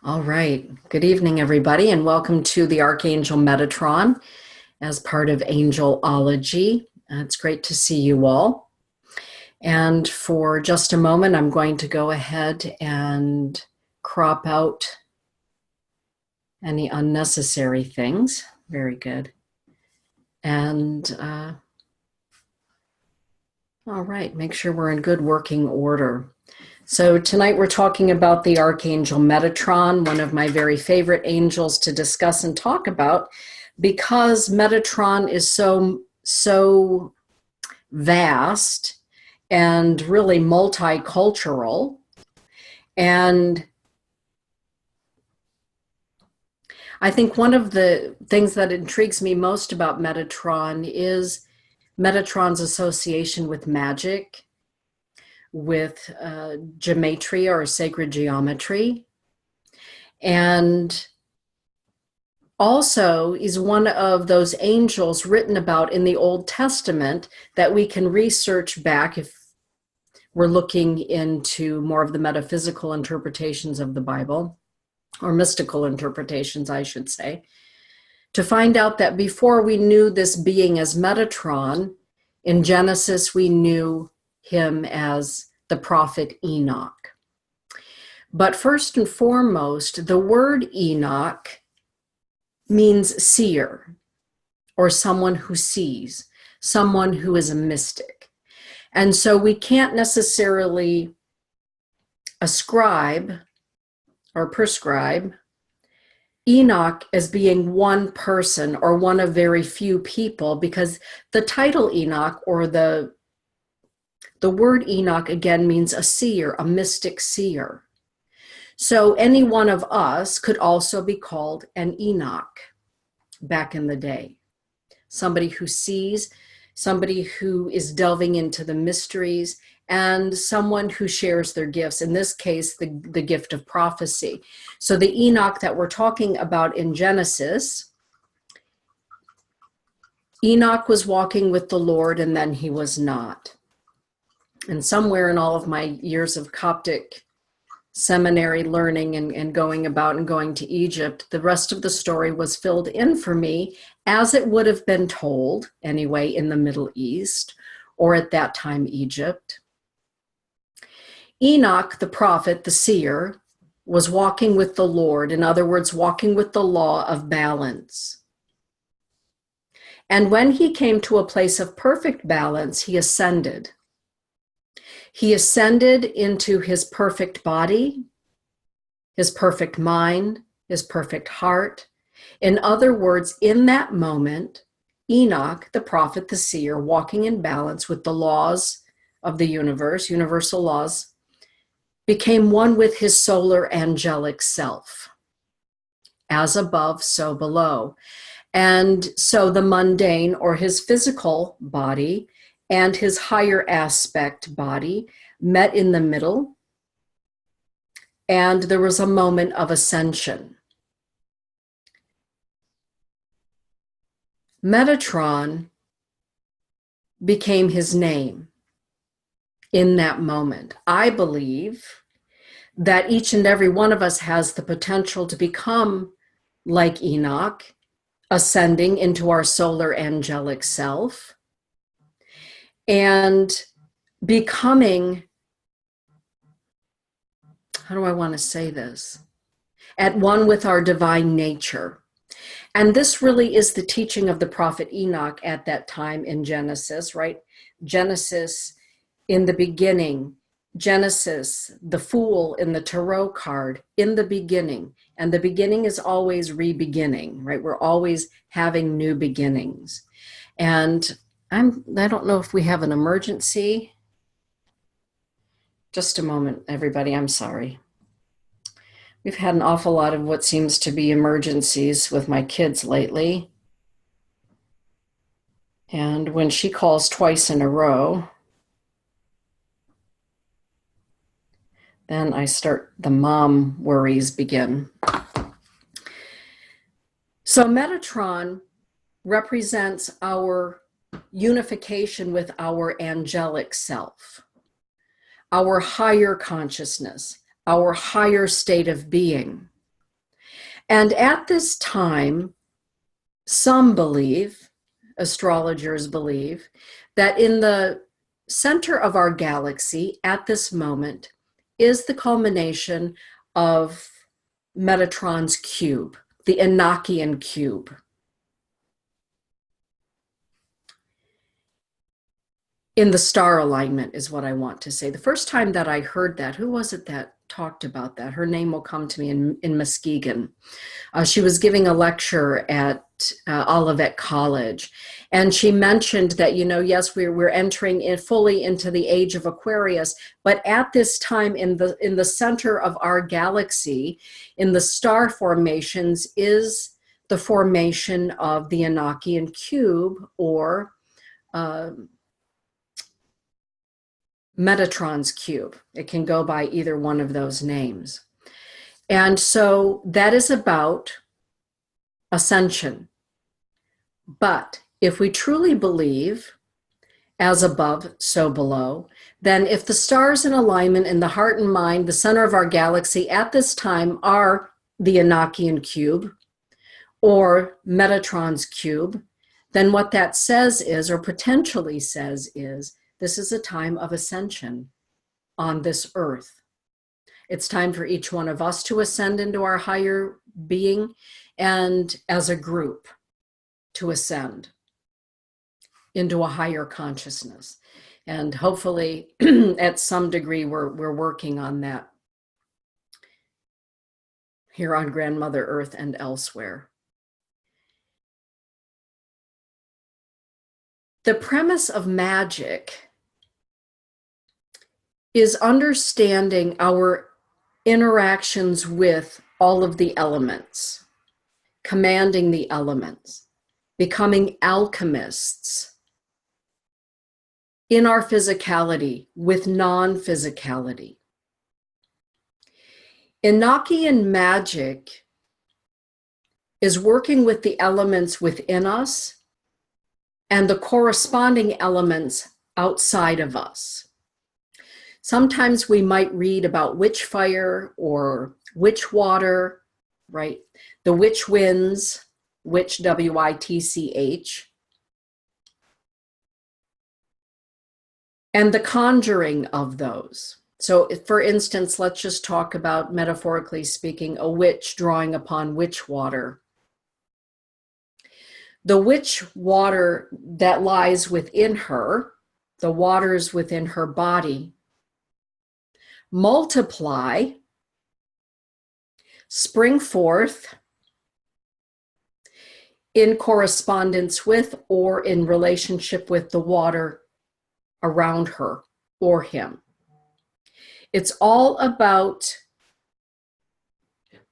All right. Good evening, everybody, and welcome to the Archangel Metatron as part of Angelology. It's great to see you all. And for just a moment, I'm going to go ahead and crop out any unnecessary things. Very good. And all right, make sure we're in good working order. So tonight we're talking about the Archangel Metatron, one of my very favorite angels to discuss and talk about, because Metatron is so vast and really multicultural. And I think one of the things that intrigues me most about Metatron is Metatron's association with magic, with gematria or sacred geometry, and also is one of those angels written about in the Old Testament that we can research back if we're looking into more of the metaphysical interpretations of the Bible, or mystical interpretations, I should say, to find out that before we knew this being as Metatron, in Genesis we knew him as the prophet Enoch. But first and foremost, the word Enoch means seer, or someone who sees, someone who is a mystic. And so we can't necessarily ascribe or prescribe Enoch as being one person or one of very few people, because the title Enoch, or the word Enoch, again, means a seer, a mystic seer. So any one of us could also be called an Enoch back in the day. Somebody who sees, somebody who is delving into the mysteries, and someone who shares their gifts, in this case, the gift of prophecy. So the Enoch that we're talking about in Genesis, Enoch was walking with the Lord and then he was not. And somewhere in all of my years of Coptic seminary learning and going about and going to Egypt, the rest of the story was filled in for me as it would have been told anyway in the Middle East, or at that time Egypt. Enoch, the prophet, the seer, was walking with the Lord, in other words, walking with the law of balance. And when he came to a place of perfect balance, he ascended. He ascended into his perfect body, his perfect mind, his perfect heart. In other words, in that moment, Enoch, the prophet, the seer, walking in balance with the laws of the universe, universal laws, became one with his solar angelic self. As above, so below. And so the mundane, or his physical body, and his higher aspect body met in the middle, and there was a moment of ascension. Metatron became his name in that moment. I believe that each and every one of us has the potential to become like Enoch, ascending into our solar angelic self, and becoming, how do I want to say this? At one with our divine nature. And this really is the teaching of the prophet Enoch at that time in Genesis, right? Genesis, in the beginning, Genesis, the Fool in the Tarot card, in the beginning. And the beginning is always re-beginning, right? We're always having new beginnings. And I don't know if we have an emergency. Just a moment, everybody, I'm sorry. We've had an awful lot of what seems to be emergencies with my kids lately. And when she calls twice in a row, then the mom worries begin. So Metatron represents our unification with our angelic self, our higher consciousness, our higher state of being. And at this time, some believe, astrologers believe, that in the center of our galaxy at this moment is the culmination of Metatron's cube, the Enochian cube. In the star alignment is what I want to say. The first time that I heard that, who was it that talked about that? Her name will come to me in Muskegon. She was giving a lecture at Olivet College, and she mentioned that, yes, we're entering fully into the age of Aquarius, but at this time in the center of our galaxy, in the star formations, is the formation of the Enochian cube, or Metatron's cube. It can go by either one of those names. And so that is about ascension. But if we truly believe, as above, so below, then if the stars in alignment in the heart and mind, the center of our galaxy at this time, are the Enochian cube or Metatron's cube, then what that says is, or potentially says is, this is a time of ascension on this earth. It's time for each one of us to ascend into our higher being, and as a group to ascend into a higher consciousness. And hopefully at some degree we're working on that here on Grandmother Earth and elsewhere. The premise of magic is understanding our interactions with all of the elements, commanding the elements, becoming alchemists in our physicality with non-physicality. Enochian magic is working with the elements within us and the corresponding elements outside of us. Sometimes we might read about witch fire or witch water, right? The witch winds, witch, W-I-T-C-H. And the conjuring of those. So for instance, let's just talk about, metaphorically speaking, a witch drawing upon witch water. The witch water that lies within her, the waters within her body, multiply, spring forth in correspondence with or in relationship with the water around her or him. It's all about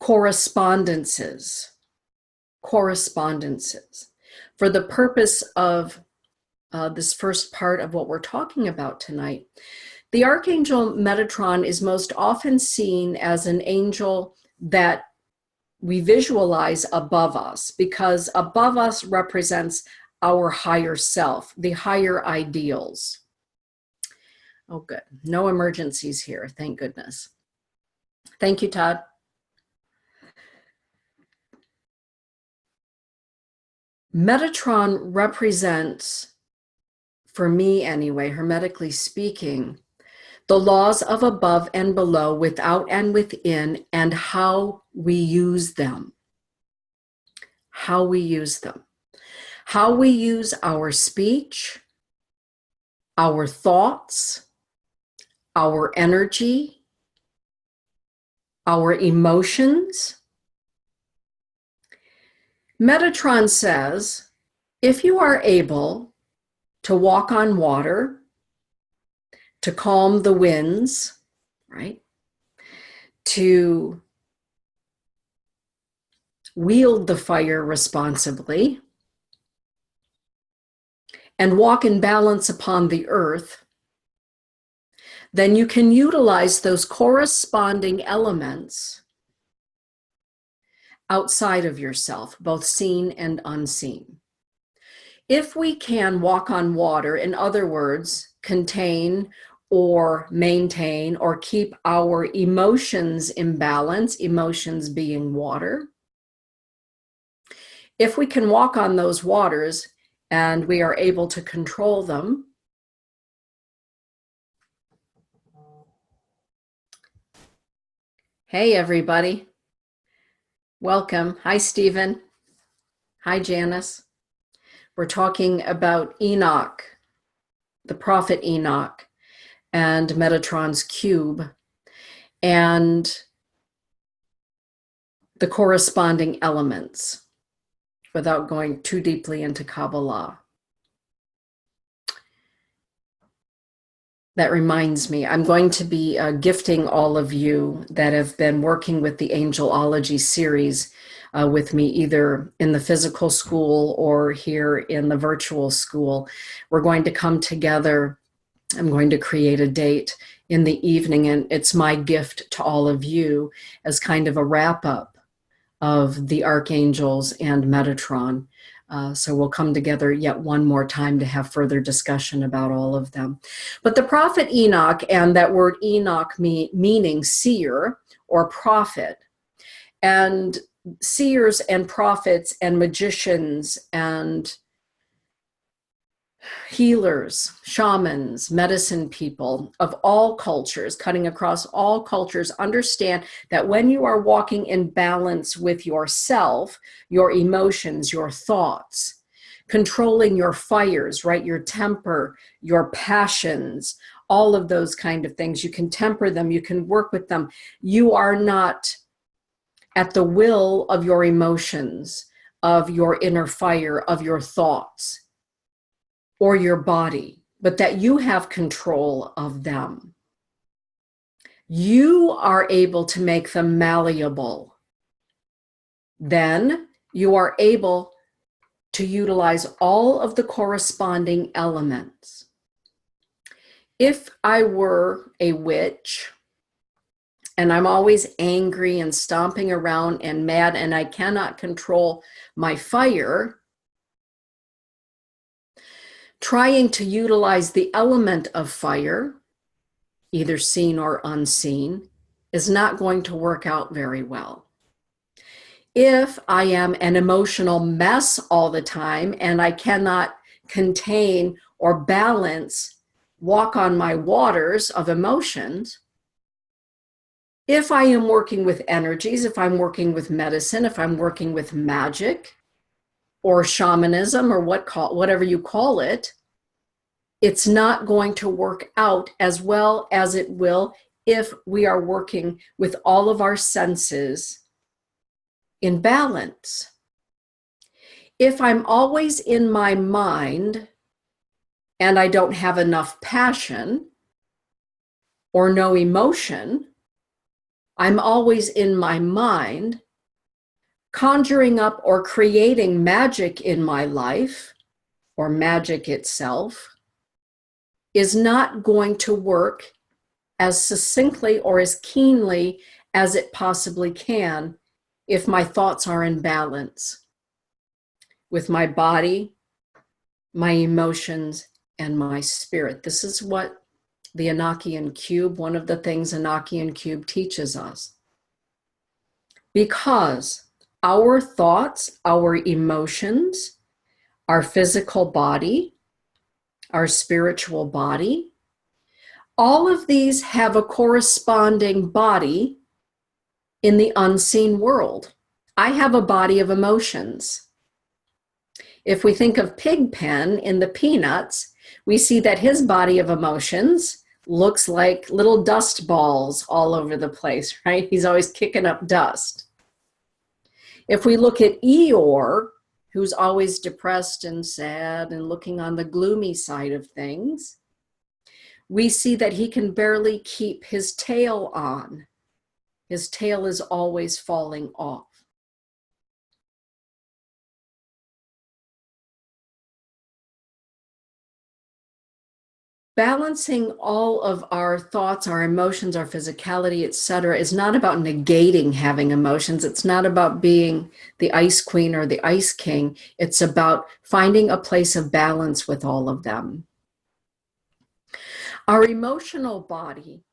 correspondences for the purpose of this first part of what we're talking about tonight. The Archangel Metatron is most often seen as an angel that we visualize above us, because above us represents our higher self, the higher ideals. Oh, good. No emergencies here, thank goodness. Thank you, Todd. Metatron represents, for me anyway, hermetically speaking, the laws of above and below, without and within, and how we use them. How we use them. How we use our speech, our thoughts, our energy, our emotions. Metatron says, if you are able to walk on water, to calm the winds, right? To wield the fire responsibly, and walk in balance upon the earth, then you can utilize those corresponding elements outside of yourself, both seen and unseen. If we can walk on water, in other words, contain or maintain or keep our emotions in balance, emotions being water, If we can walk on those waters and we are able to control them, hey everybody, welcome. Hi Stephen. Hi Janice. We're talking about Enoch, the prophet Enoch, and Metatron's cube, and the corresponding elements, without going too deeply into Kabbalah. That reminds me, I'm going to be gifting all of you that have been working with the Angelology series with me, either in the physical school or here in the virtual school. We're going to come together. I'm going to create a date in the evening, and it's my gift to all of you as kind of a wrap-up of the archangels and Metatron. So we'll come together yet one more time to have further discussion about all of them. But the prophet Enoch, and that word Enoch meaning seer or prophet, and seers and prophets and magicians and healers, shamans, medicine people of all cultures, cutting across all cultures, understand that when you are walking in balance with yourself, your emotions, your thoughts, controlling your fires, right? Your temper, your passions, all of those kind of things, you can temper them, you can work with them. You are not at the will of your emotions, of your inner fire, of your thoughts, or your body, but that you have control of them. You are able to make them malleable. Then you are able to utilize all of the corresponding elements. If I were a witch, and I'm always angry and stomping around and mad, and I cannot control my fire, trying to utilize the element of fire, either seen or unseen, is not going to work out very well. If I am an emotional mess all the time and I cannot contain or balance, walk on my waters of emotions, if I am working with energies, if I'm working with medicine, if I'm working with magic or shamanism or whatever you call it, it's not going to work out as well as it will if we are working with all of our senses in balance. If I'm always in my mind and I don't have enough passion or no emotion, I'm always in my mind, conjuring up or creating magic in my life, or magic itself, is not going to work as succinctly or as keenly as it possibly can if my thoughts are in balance with my body, my emotions, and my spirit. This is what the Enochian cube, one of the things Enochian cube teaches us. Because our thoughts, our emotions, our physical body, our spiritual body, all of these have a corresponding body in the unseen world. I have a body of emotions. If we think of Pigpen in the Peanuts, we see that his body of emotions looks like little dust balls all over the place, right? He's always kicking up dust. If we look at Eeyore, who's always depressed and sad and looking on the gloomy side of things, we see that he can barely keep his tail on. His tail is always falling off. Balancing all of our thoughts, our emotions, our physicality, etc., is not about negating having emotions. It's not about being the ice queen or the ice king. It's about finding a place of balance with all of them. Our emotional body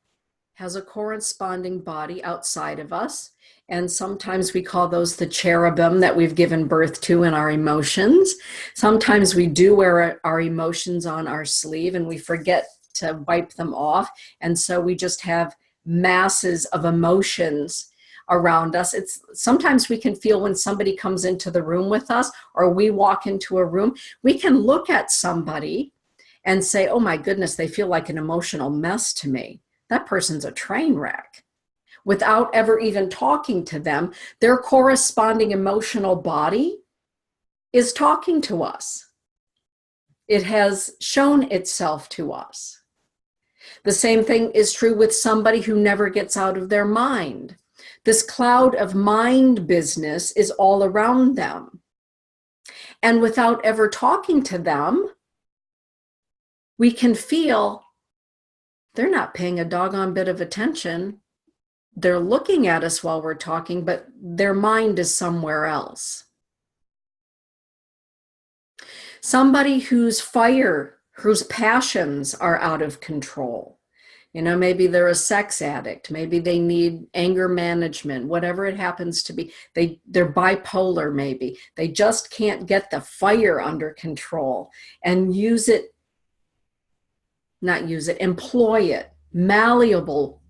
has a corresponding body outside of us. And sometimes we call those the cherubim that we've given birth to in our emotions. Sometimes we do wear our emotions on our sleeve and we forget to wipe them off. And so we just have masses of emotions around us. Sometimes we can feel when somebody comes into the room with us, or we walk into a room, we can look at somebody and say, oh my goodness, they feel like an emotional mess to me. That person's a train wreck. Without ever even talking to them, their corresponding emotional body is talking to us. It has shown itself to us. The same thing is true with somebody who never gets out of their mind. This cloud of mind business is all around them. And without ever talking to them, we can feel they're not paying a doggone bit of attention. They're looking at us while we're talking, but their mind is somewhere else. Somebody whose passions are out of control. Maybe they're a sex addict. Maybe they need anger management, whatever it happens to be. They're bipolar, maybe. They just can't get the fire under control and employ it, malleable.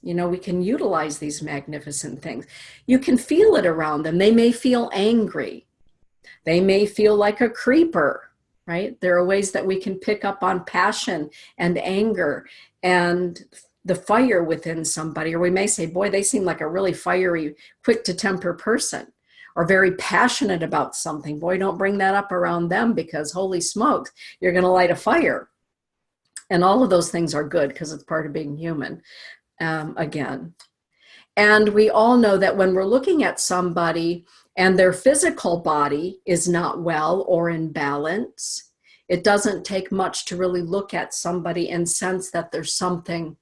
We can utilize these magnificent things. You can feel it around them. They may feel angry. They may feel like a creeper, right? There are ways that we can pick up on passion and anger and the fire within somebody. Or we may say, boy, they seem like a really fiery, quick to temper person, or very passionate about something. Boy, don't bring that up around them, because holy smokes, you're going to light a fire. And all of those things are good because it's part of being human. Again. And we all know that when we're looking at somebody and their physical body is not well or in balance, it doesn't take much to really look at somebody and sense that there's something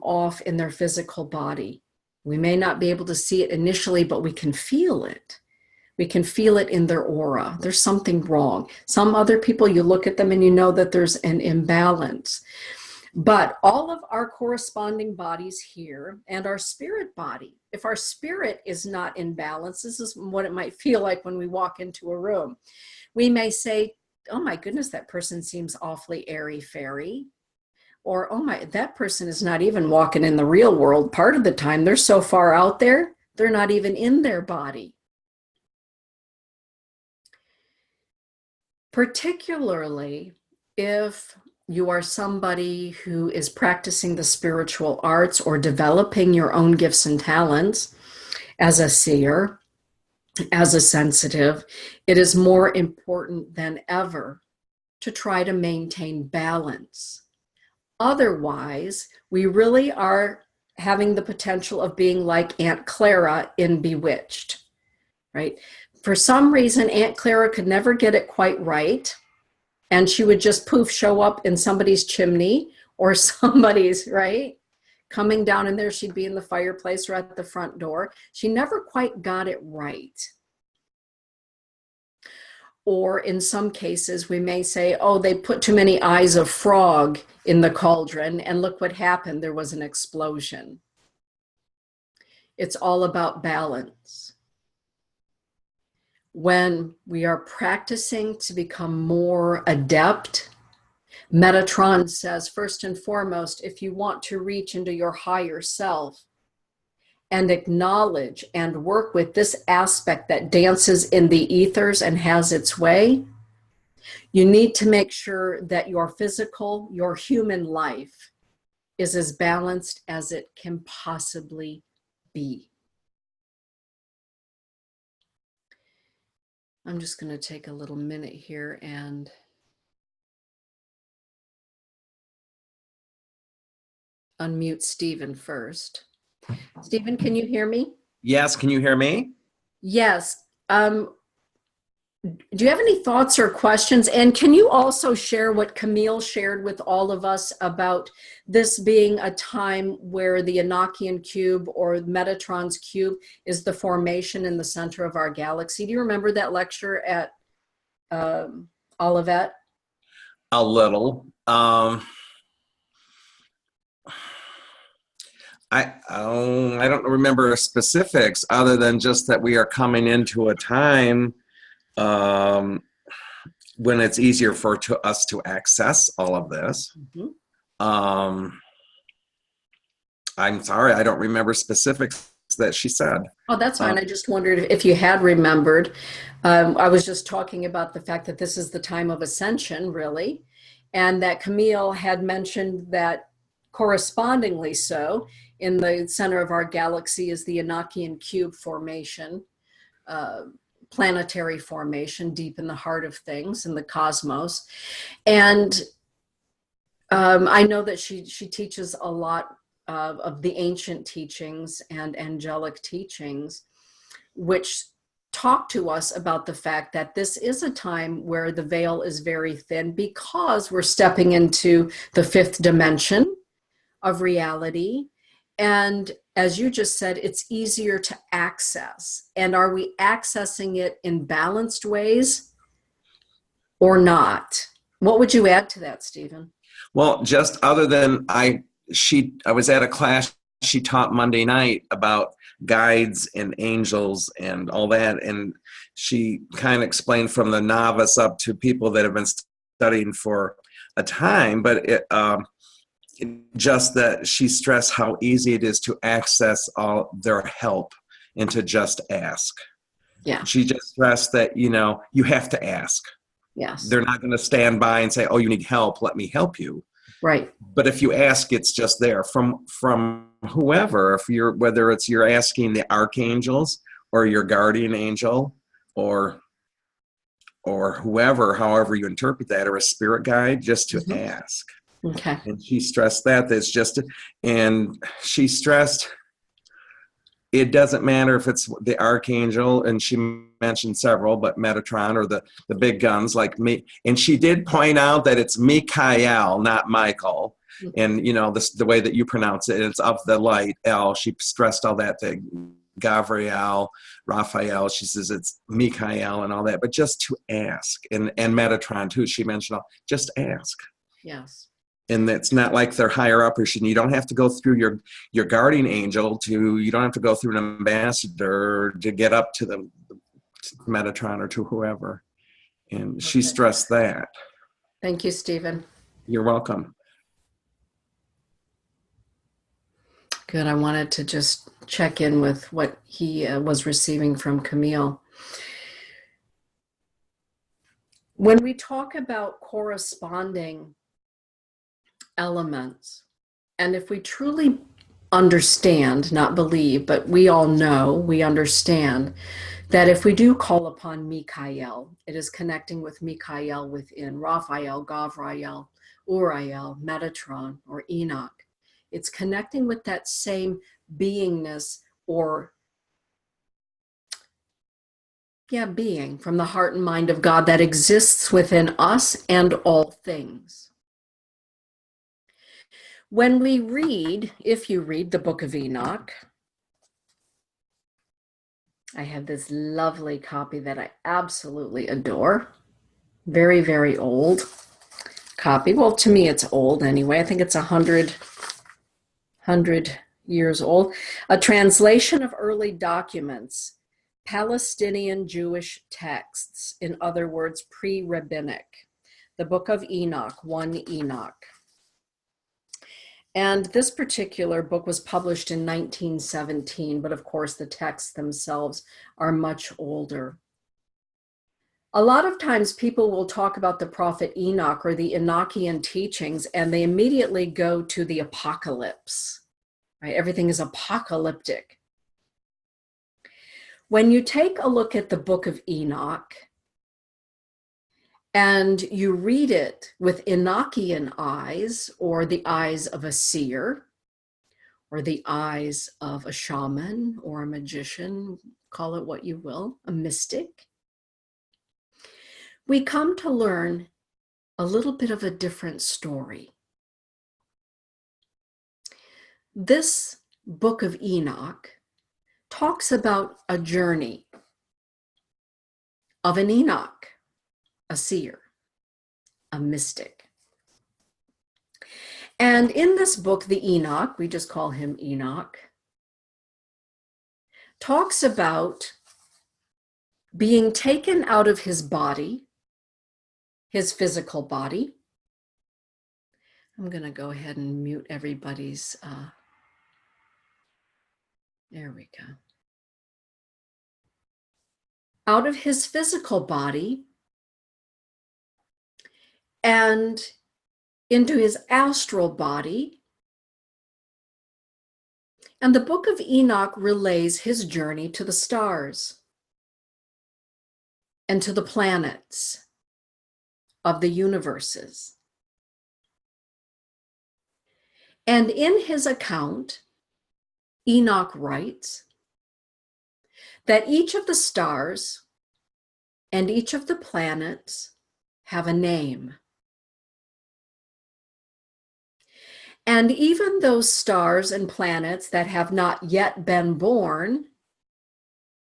off in their physical body. We may not be able to see it initially, but we can feel it. We can feel it in their aura. There's something wrong. Some other people, you look at them and you know that there's an imbalance. But all of our corresponding bodies here and our spirit body, if our spirit is not in balance, this is what it might feel like when we walk into a room. We may say, oh my goodness, that person seems awfully airy-fairy. Or, that person is not even walking in the real world part of the time. They're so far out there, they're not even in their body. Particularly if you are somebody who is practicing the spiritual arts or developing your own gifts and talents as a seer, as a sensitive, it is more important than ever to try to maintain balance. Otherwise, we really are having the potential of being like Aunt Clara in Bewitched, right? For some reason, Aunt Clara could never get it quite right. And she would just poof, show up in somebody's chimney or somebody's, right? Coming down in there, she'd be in the fireplace or at the front door. She never quite got it right. Or in some cases, we may say, oh, they put too many eyes of frog in the cauldron, and look what happened. There was an explosion. It's all about balance. When we are practicing to become more adept, Metatron says, first and foremost, if you want to reach into your higher self and acknowledge and work with this aspect that dances in the ethers and has its way, you need to make sure that your physical, your human life is as balanced as it can possibly be. I'm just going to take a little minute here and unmute Stephen first. Stephen, can you hear me? Yes, can you hear me? Yes. Do you have any thoughts or questions? And can you also share what Camille shared with all of us about this being a time where the Enochian cube or Metatron's cube is the formation in the center of our galaxy? Do you remember that lecture at Olivet? A little. I don't remember specifics other than just that we are coming into a time when it's easier for us to access all of this. Um, I'm sorry, I don't remember specifics that she said. Oh, that's fine. I just wondered if you had remembered. I was just talking about the fact that this is the time of ascension, really, and that Camille had mentioned that correspondingly so, in the center of our galaxy is the Enochian cube formation, planetary formation deep in the heart of things in the cosmos. And I know that she teaches a lot of the ancient teachings and angelic teachings, which talk to us about the fact that this is a time where the veil is very thin because we're stepping into the fifth dimension of reality. And as you just said, it's easier to access. And are we accessing it in balanced ways or not? What would you add to that, Stephen? Well, just other than I was at a class she taught Monday night about guides and angels and all that, and she kind of explained from the novice up to people that have been studying for a time, but just that she stressed how easy it is to access all their help and to just ask. Yeah. She just stressed that, you have to ask. Yes. They're not going to stand by and say, oh, you need help, let me help you. Right. But if you ask, it's just there from whoever. Whether it's you're asking the archangels or your guardian angel or whoever, however you interpret that, or a spirit guide, just to ask. Okay. And she stressed that's just, and she stressed it doesn't matter if it's the Archangel, and she mentioned several, but Metatron or the big guns like me. And she did point out that it's Michael, not Michael. And, the way that you pronounce it, it's of the light, L. She stressed all that thing. Gabriel, Raphael, she says it's Michael and all that, but just to ask. And Metatron, too, she mentioned just ask. Yes. And it's not like they're higher up, or you don't have to go through your guardian angel you don't have to go through an ambassador to get up to the Metatron or to whoever. And she stressed that. Thank you, Stephen. You're welcome. Good. I wanted to just check in with what he was receiving from Camille. When we talk about corresponding elements, and if we truly understand, not believe, but we all know, we understand that if we do call upon Michael, it is connecting with Michael within, Raphael, Gavriel, Uriel, Metatron, or Enoch. It's connecting with that same beingness or being from the heart and mind of God that exists within us and all things. When we read, if you read the book of Enoch, I have this lovely copy that I absolutely adore. Very, very old copy. Well, to me, it's old anyway. I think it's 100 years old. A translation of early documents, Palestinian Jewish texts, in other words, pre-rabbinic. The book of Enoch, 1 Enoch. And this particular book was published in 1917, but of course the texts themselves are much older. A lot of times people will talk about the prophet Enoch or the Enochian teachings, and they immediately go to the apocalypse, right? Everything is apocalyptic. When you take a look at the book of Enoch, and you read it with Enochian eyes, or the eyes of a seer, or the eyes of a shaman or a magician, call it what you will, a mystic, we come to learn a little bit of a different story. This book of Enoch talks about a journey of an Enoch, a seer, a mystic. And in this book, the Enoch, we just call him Enoch, talks about being taken out of his body, his physical body. I'm going to go ahead and mute everybody's, there we go. Out of his physical body and into his astral body. And the book of Enoch relays his journey to the stars and to the planets of the universes. And in his account, Enoch writes that each of the stars and each of the planets have a name. And even those stars and planets that have not yet been born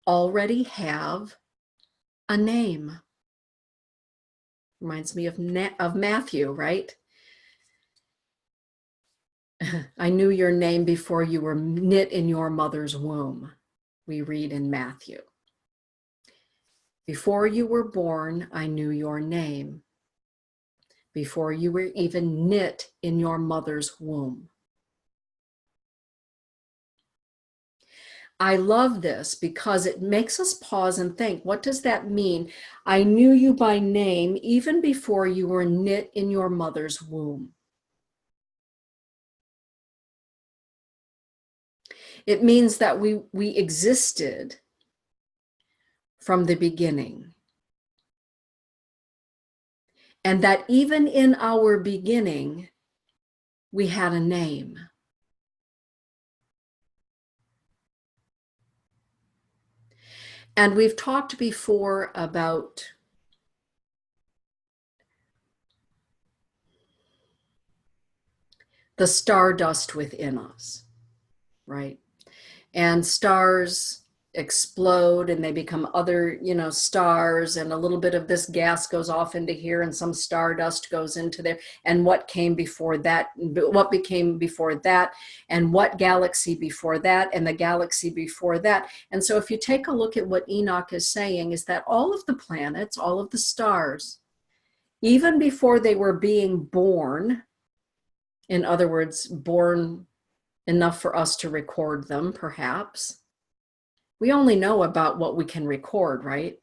already have a name. Reminds me of Matthew, right? I knew your name before you were knit in your mother's womb. We read in Matthew. Before you were born, I knew your name. Before you were even knit in your mother's womb. I love this because it makes us pause and think, what does that mean? I knew you by name even before you were knit in your mother's womb. It means that we existed from the beginning. And that even in our beginning, we had a name. And we've talked before about the stardust within us, right? And stars explode and they become other, stars, and a little bit of this gas goes off into here and some stardust goes into there. And what came before that, what became before that, and what galaxy before that, and the galaxy before that. And so if you take a look at what Enoch is saying, is that all of the planets, all of the stars, even before they were being born, in other words, born enough for us to record them, perhaps. We only know about what we can record, right?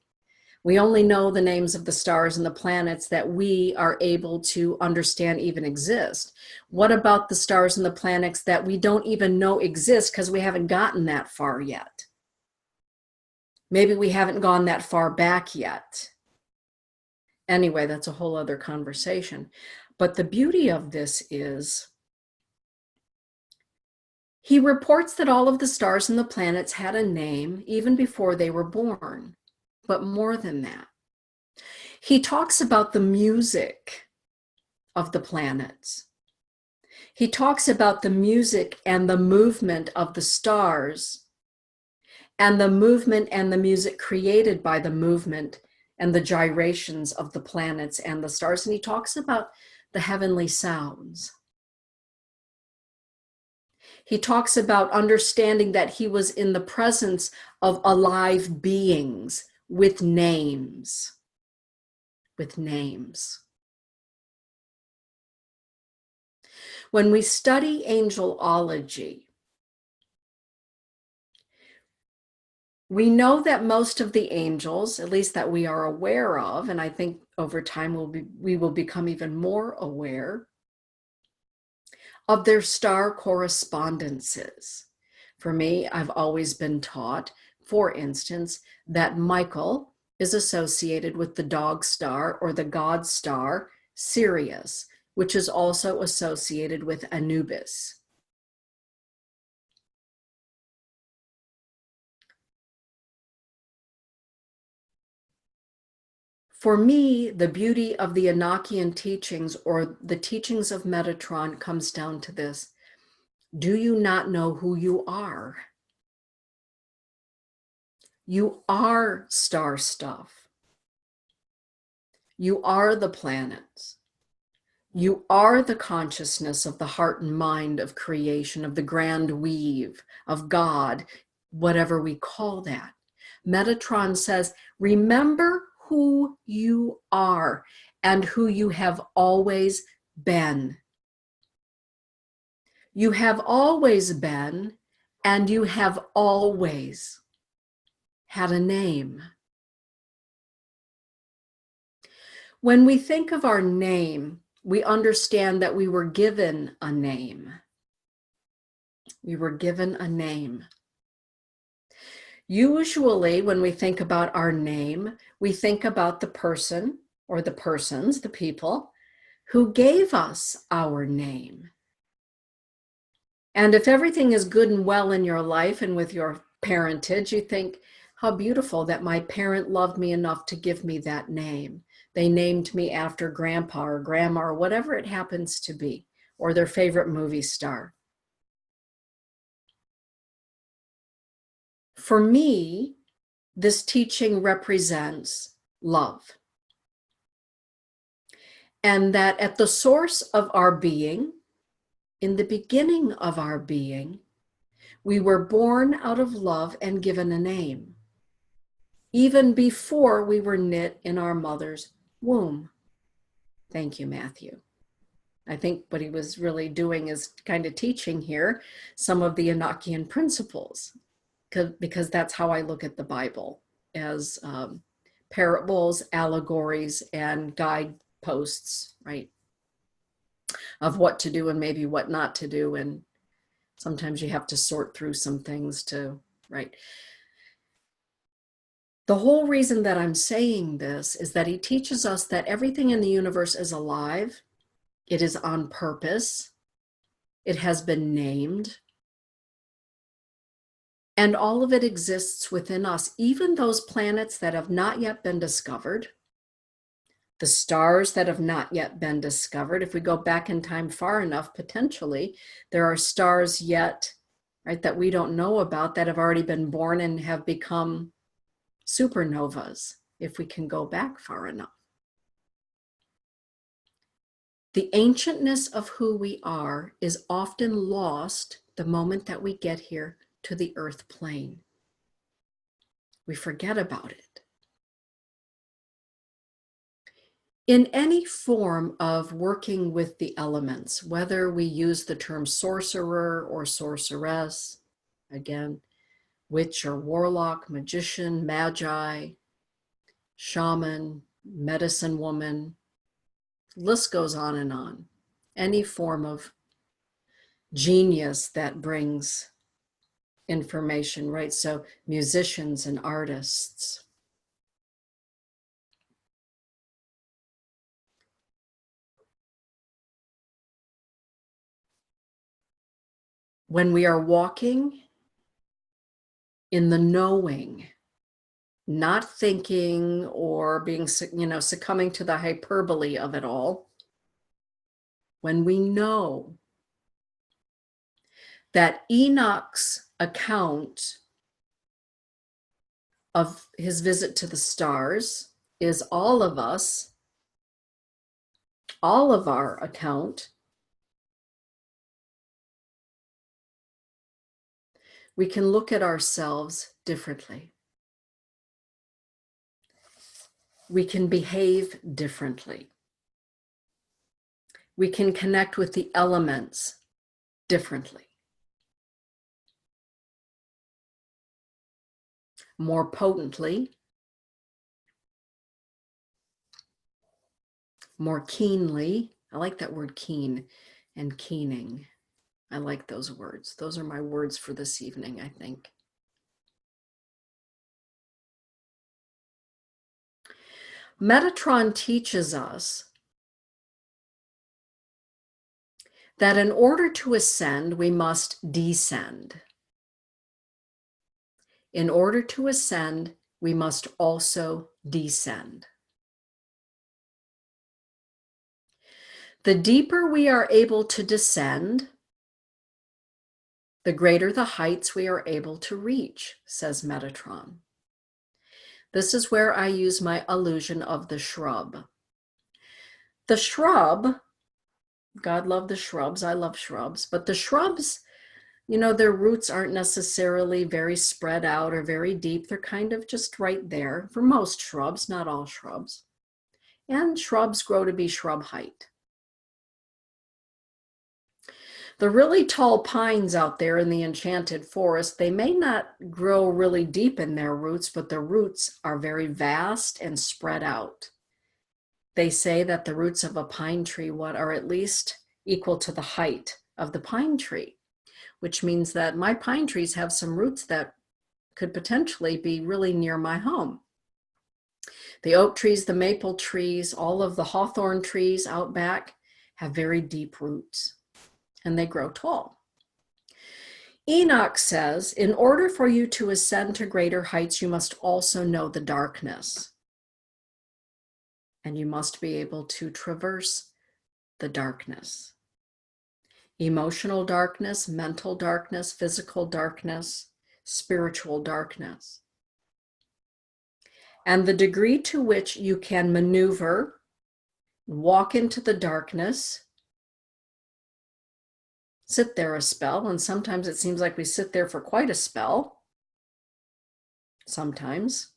We only know the names of the stars and the planets that we are able to understand even exist. What about the stars and the planets that we don't even know exist because we haven't gotten that far yet? Maybe we haven't gone that far back yet. Anyway, that's a whole other conversation. But the beauty of this is, he reports that all of the stars and the planets had a name even before they were born. But more than that, he talks about the music of the planets. He talks about the music and the movement of the stars, and the movement and the music created by the movement and the gyrations of the planets and the stars. And he talks about the heavenly sounds. He talks about understanding that he was in the presence of alive beings with names. With names. When we study angelology, we know that most of the angels, at least that we are aware of, and I think over time we will become even more aware of their star correspondences. For me, I've always been taught, for instance, that Michael is associated with the dog star or the god star Sirius, which is also associated with Anubis. For me, the beauty of the Enochian teachings or the teachings of Metatron comes down to this. Do you not know who you are? You are star stuff. You are the planets. You are the consciousness of the heart and mind of creation, of the grand weave, of God, whatever we call that. Metatron says, remember who you are and who you have always been. You have always been, and you have always had a name. When we think of our name, we understand that we were given a name. We were given a name. Usually, when we think about our name, we think about the person or the persons, the people who gave us our name. And if everything is good and well in your life and with your parentage, you think, how beautiful that my parent loved me enough to give me that name. They named me after grandpa or grandma or whatever it happens to be, or their favorite movie star. For me, this teaching represents love. And that at the source of our being, in the beginning of our being, we were born out of love and given a name, even before we were knit in our mother's womb. Thank you, Matthew. I think what he was really doing is kind of teaching here some of the Enochian principles, because that's how I look at the Bible, as parables, allegories, and guideposts, right, of what to do and maybe what not to do. And sometimes you have to sort through some things to, right. The whole reason that I'm saying this is that he teaches us that everything in the universe is alive. It is on purpose. It has been named. And all of it exists within us, even those planets that have not yet been discovered, the stars that have not yet been discovered. If we go back in time far enough, potentially, there are stars yet, right, that we don't know about that have already been born and have become supernovas, if we can go back far enough. The ancientness of who we are is often lost the moment that we get here to the earth plane. We forget about it. In any form of working with the elements, whether we use the term sorcerer or sorceress, again, witch or warlock, magician, magi, shaman, medicine woman, the list goes on and on. Any form of genius that brings information, right? So musicians and artists. When we are walking in the knowing, not thinking or being, succumbing to the hyperbole of it all, when we know that Enoch's account of his visit to the stars is all of us, all of our account, we can look at ourselves differently. We can behave differently. We can connect with the elements differently, more potently, more keenly. I like that word keen and keening. I like those words. Those are my words for this evening, I think. Metatron teaches us that in order to ascend, we must descend. In order to ascend, we must also descend. The deeper we are able to descend, the greater the heights we are able to reach, says Metatron. This is where I use my illusion of the shrub. The shrub God loved the shrubs. I love shrubs. But the shrubs, their roots aren't necessarily very spread out or very deep. They're kind of just right there for most shrubs, not all shrubs. And shrubs grow to be shrub height. The really tall pines out there in the enchanted forest, they may not grow really deep in their roots, but the roots are very vast and spread out. They say that the roots of a pine tree are at least equal to the height of the pine tree, which means that my pine trees have some roots that could potentially be really near my home. The oak trees, the maple trees, all of the hawthorn trees out back have very deep roots, and they grow tall. Enoch says, in order for you to ascend to greater heights, you must also know the darkness. And you must be able to traverse the darkness. Emotional darkness, mental darkness, physical darkness, spiritual darkness. And the degree to which you can maneuver, walk into the darkness, sit there a spell, and sometimes it seems like we sit there for quite a spell, sometimes.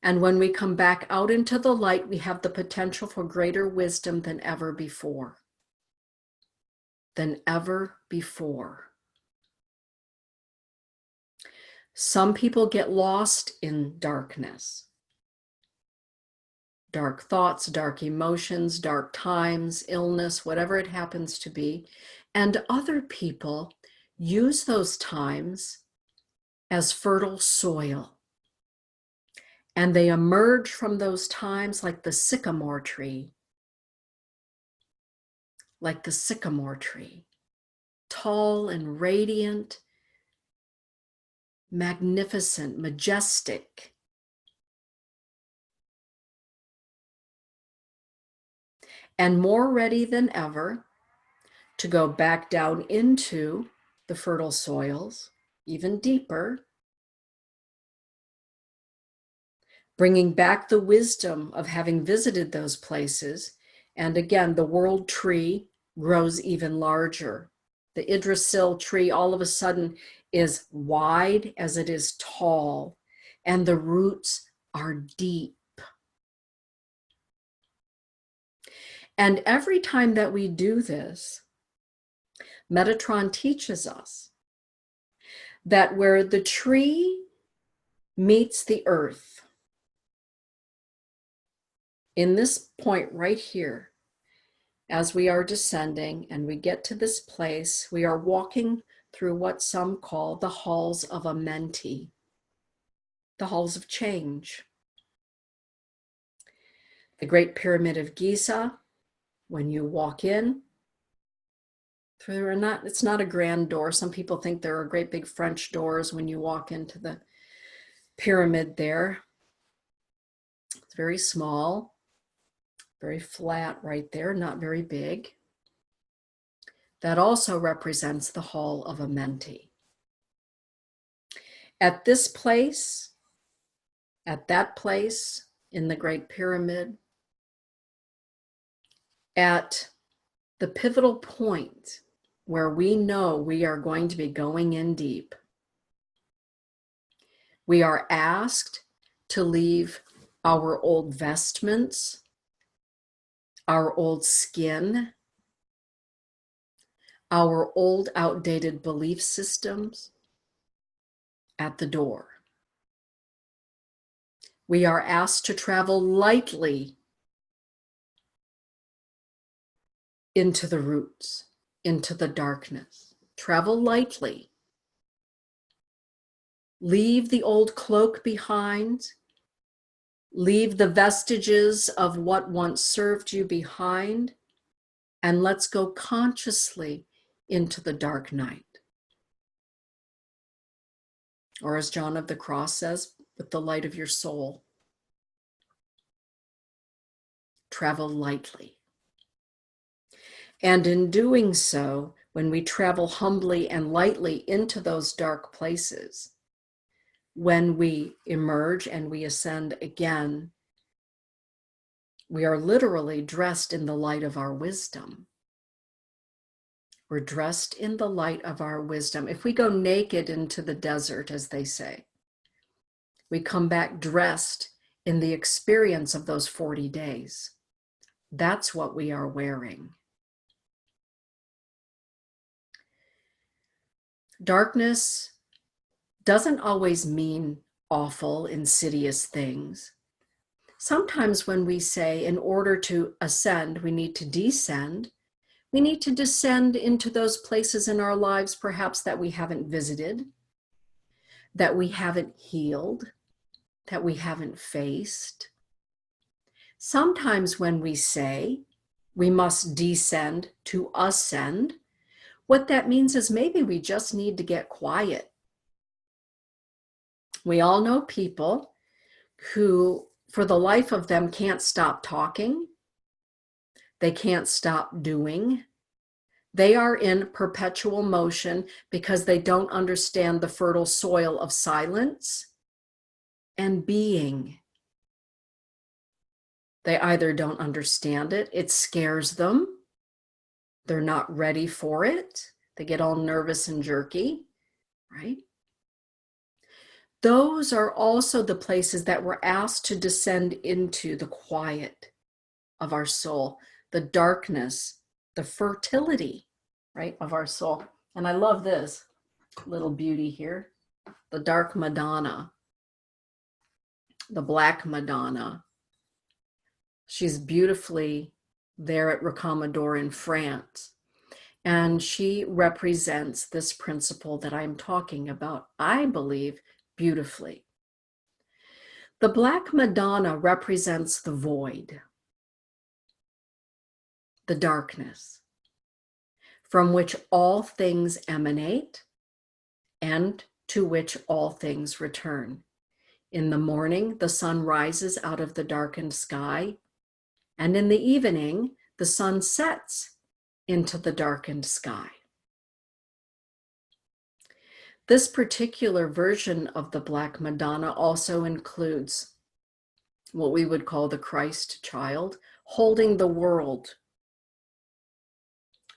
And when we come back out into the light, we have the potential for greater wisdom than ever before. Than ever before. Some people get lost in darkness. Dark thoughts, dark emotions, dark times, illness, whatever it happens to be. And other people use those times as fertile soil. And they emerge from those times like the sycamore tree. Like the sycamore tree. Tall and radiant, magnificent, majestic. And more ready than ever to go back down into the fertile soils, even deeper, bringing back the wisdom of having visited those places. And again, the world tree grows even larger. The Yggdrasil tree all of a sudden is wide as it is tall, and the roots are deep. And every time that we do this, Metatron teaches us that where the tree meets the earth, in this point right here, as we are descending and we get to this place, we are walking through what some call the halls of Amenti, the halls of change. The Great Pyramid of Giza, when you walk in, it's not a grand door. Some people think there are great big French doors when you walk into the pyramid there. It's very small, very flat right there, not very big. That also represents the Hall of Amenti. At this place, at that place in the Great Pyramid, at the pivotal point where we know we are going to be going in deep, we are asked to leave our old vestments, our old skin, our old outdated belief systems at the door. We are asked to travel lightly into the roots, into the darkness. Travel lightly. Leave the old cloak behind. Leave the vestiges of what once served you behind. And let's go consciously into the dark night. Or as John of the Cross says, with the light of your soul. Travel lightly. And in doing so, when we travel humbly and lightly into those dark places, when we emerge and we ascend again, We are literally dressed in the light of our wisdom. We're dressed in the light of our wisdom. If we go naked into the desert, as they say, we come back dressed in the experience of those 40 days. That's what we are wearing. Darkness doesn't always mean awful, insidious things. Sometimes when we say in order to ascend, we need to descend, we need to descend into those places in our lives perhaps that we haven't visited, that we haven't healed, that we haven't faced. Sometimes when we say we must descend to ascend, what that means is maybe we just need to get quiet. We all know people who, for the life of them, can't stop talking. They can't stop doing. They are in perpetual motion because they don't understand the fertile soil of silence and being. They either don't understand it, it scares them, they're not ready for it, they get all nervous and jerky, right? Those are also the places that we're asked to descend into, the quiet of our soul, the darkness, the fertility, right, of our soul. And I love this little beauty here, the dark Madonna, the black Madonna. She's beautifully there at Rocamadour in France. And she represents this principle that I'm talking about, I believe, beautifully. The black Madonna represents the void, the darkness, from which all things emanate and to which all things return. In the morning, the sun rises out of the darkened sky, and in the evening, the sun sets into the darkened sky. This particular version of the Black Madonna also includes what we would call the Christ child, holding the world.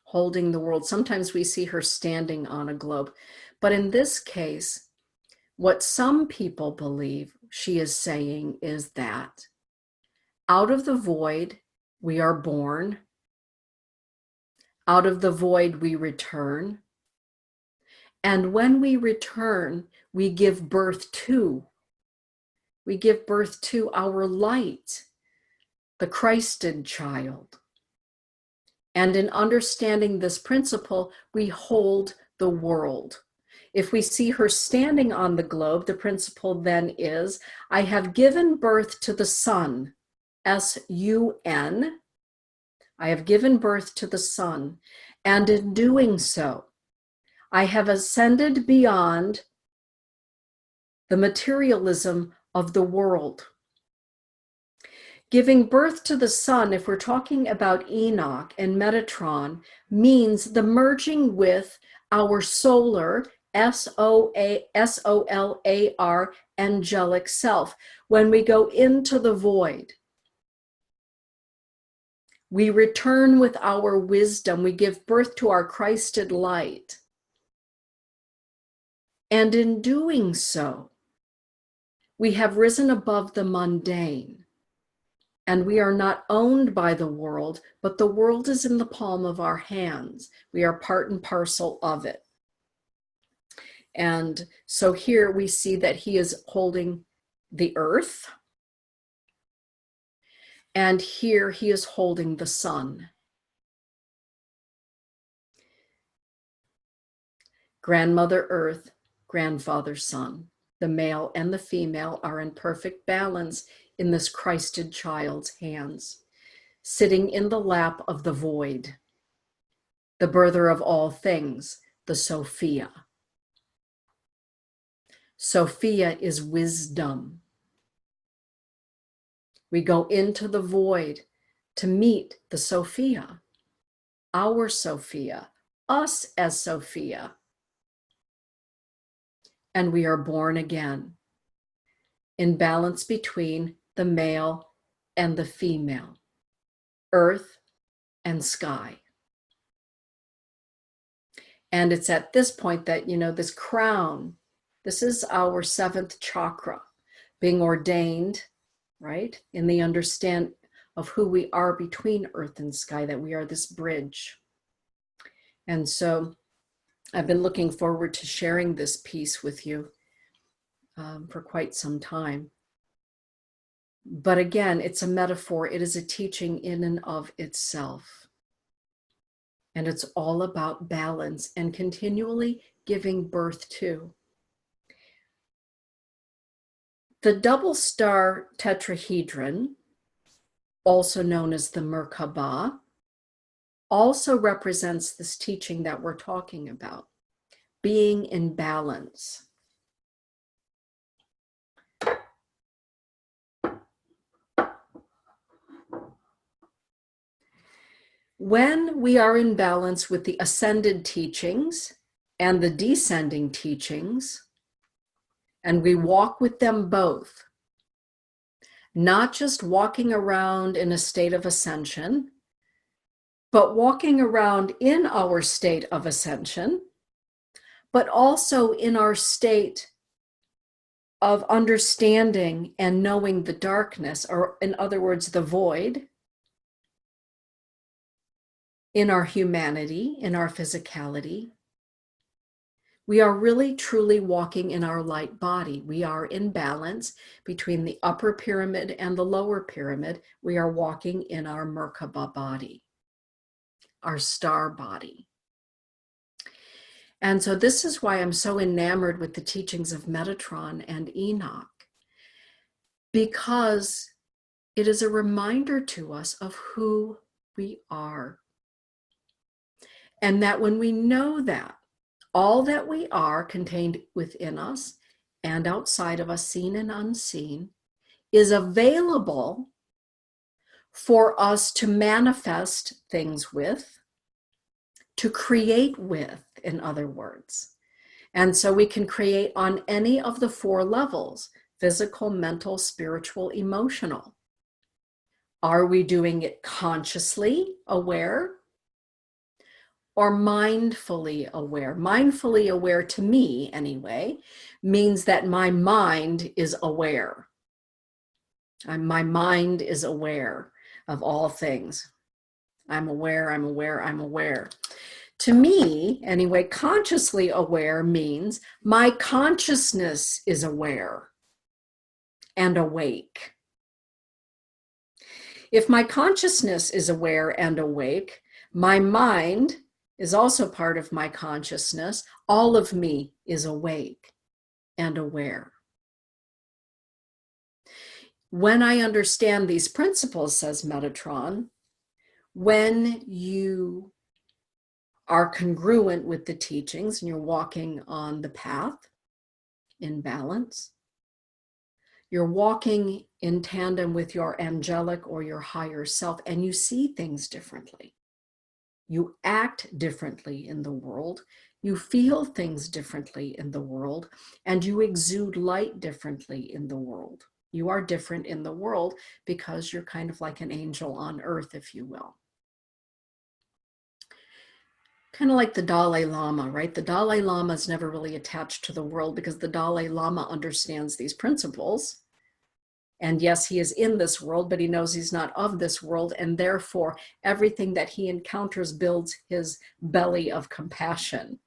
Holding the world. Sometimes we see her standing on a globe, but in this case, what some people believe she is saying is that out of the void we are born, out of the void we return, and when we return, we give birth to our light, the Christed child. And in understanding this principle, we hold the world. If we see her standing on the globe, the principle then is, I have given birth to the sun, S-U-N. I have given birth to the sun, and in doing so, I have ascended beyond the materialism of the world. Giving birth to the sun, if we're talking about Enoch and Metatron, means the merging with our solar, S-O-L-A-R, angelic self. When we go into the void, we return with our wisdom. We give birth to our Christed light. And in doing so, we have risen above the mundane. And we are not owned by the world, but the world is in the palm of our hands. We are part and parcel of it. And so here we see that he is holding the earth. And here he is holding the sun. Grandmother Earth, grandfather sun. The male and the female are in perfect balance in this Christed child's hands, sitting in the lap of the void, the birther of all things, the Sophia. Sophia is wisdom. We go into the void to meet the Sophia, our Sophia, us as Sophia. And we are born again in balance between the male and the female. earth, and sky. And it's at this point that, this crown, this is our seventh chakra, being ordained, right, in the understand of who we are between earth and sky, that we are this bridge. And so I've been looking forward to sharing this piece with you for quite some time. But again, it's a metaphor. It is a teaching in and of itself. And it's all about balance and continually giving birth to. The double star tetrahedron, also known as the Merkaba, also represents this teaching that we're talking about, being in balance. When we are in balance with the ascended teachings and the descending teachings, and we walk with them both, not just walking around in a state of ascension, but walking around in our state of ascension, but also in our state of understanding and knowing the darkness, or in other words, the void, in our humanity, in our physicality. We are really truly walking in our light body. We are in balance between the upper pyramid and the lower pyramid. We are walking in our Merkaba body, our star body. And so this is why I'm so enamored with the teachings of Metatron and Enoch, because it is a reminder to us of who we are. And that when we know that, all that we are contained within us and outside of us, seen and unseen, is available for us to manifest things with, to create with, in other words. And so we can create on any of the four levels: physical, mental, spiritual, emotional. Are we doing it consciously aware or mindfully aware? Mindfully aware, to me anyway, means that my mind is aware. My mind is aware of all things. I'm aware, I'm aware, I'm aware. To me, anyway, consciously aware means my consciousness is aware and awake. If my consciousness is aware and awake, my mind is also part of my consciousness. All of me is awake and aware. When I understand these principles, says Metatron, when you are congruent with the teachings and you're walking on the path in balance, you're walking in tandem with your angelic or your higher self, and you see things differently. You act differently in the world, you feel things differently in the world, and you exude light differently in the world. You are different in the world because you're kind of like an angel on earth, if you will. Kind of like the Dalai Lama, right? The Dalai Lama is never really attached to the world because the Dalai Lama understands these principles. And yes, he is in this world, but he knows he's not of this world. And therefore, everything that he encounters builds his belly of compassion,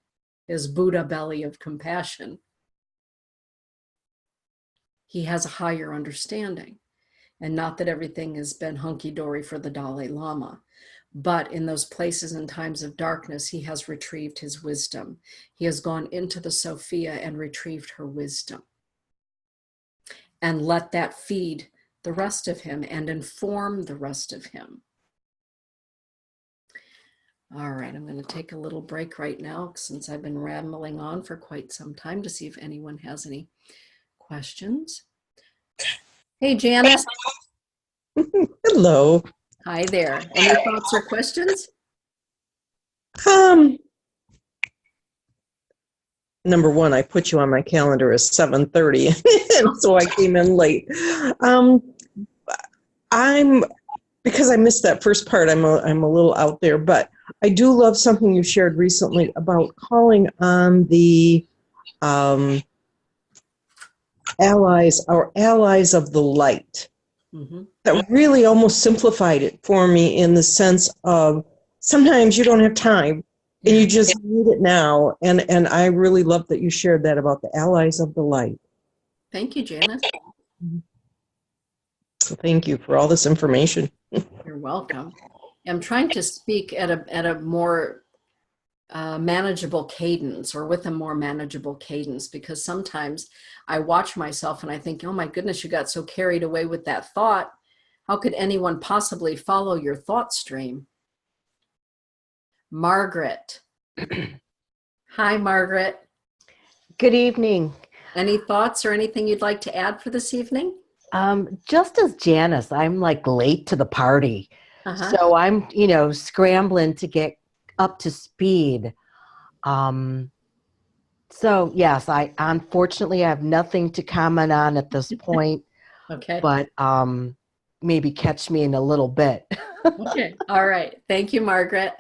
his Buddha belly of compassion. He has a higher understanding. And not that everything has been hunky-dory for the Dalai Lama, but in those places and times of darkness, he has retrieved his wisdom. He has gone into the Sophia and retrieved her wisdom. And let that feed the rest of him and inform the rest of him. All right, I'm going to take a little break right now since I've been rambling on for quite some time to see if anyone has any questions. Hey, Janice. Hello. Hi there. Any thoughts or questions? Number one, I put you on my calendar as 7:30, and so I came in late. I'm because I missed that first part, I'm a little out there, but I do love something you shared recently about calling on the allies, our allies of the light. Mm-hmm. That really almost simplified it for me in the sense of sometimes you don't have time and you just need it now. And I really love that you shared that about the allies of the light. Thank you, Janice. So thank you for all this information. You're welcome. I'm trying to speak at a more manageable cadence, or with a more manageable cadence, because sometimes I watch myself and I think, oh my goodness, you got so carried away with that thought. How could anyone possibly follow your thought stream? Margaret. Hi, Margaret. Good evening. Any thoughts or anything you'd like to add for this evening? Just as Janice, I'm like late to the party. Uh-huh. So I'm, scrambling to get up to speed. So yes, I unfortunately have nothing to comment on at this point, Okay. but maybe catch me in a little bit. Okay. All right. Thank you, Margaret.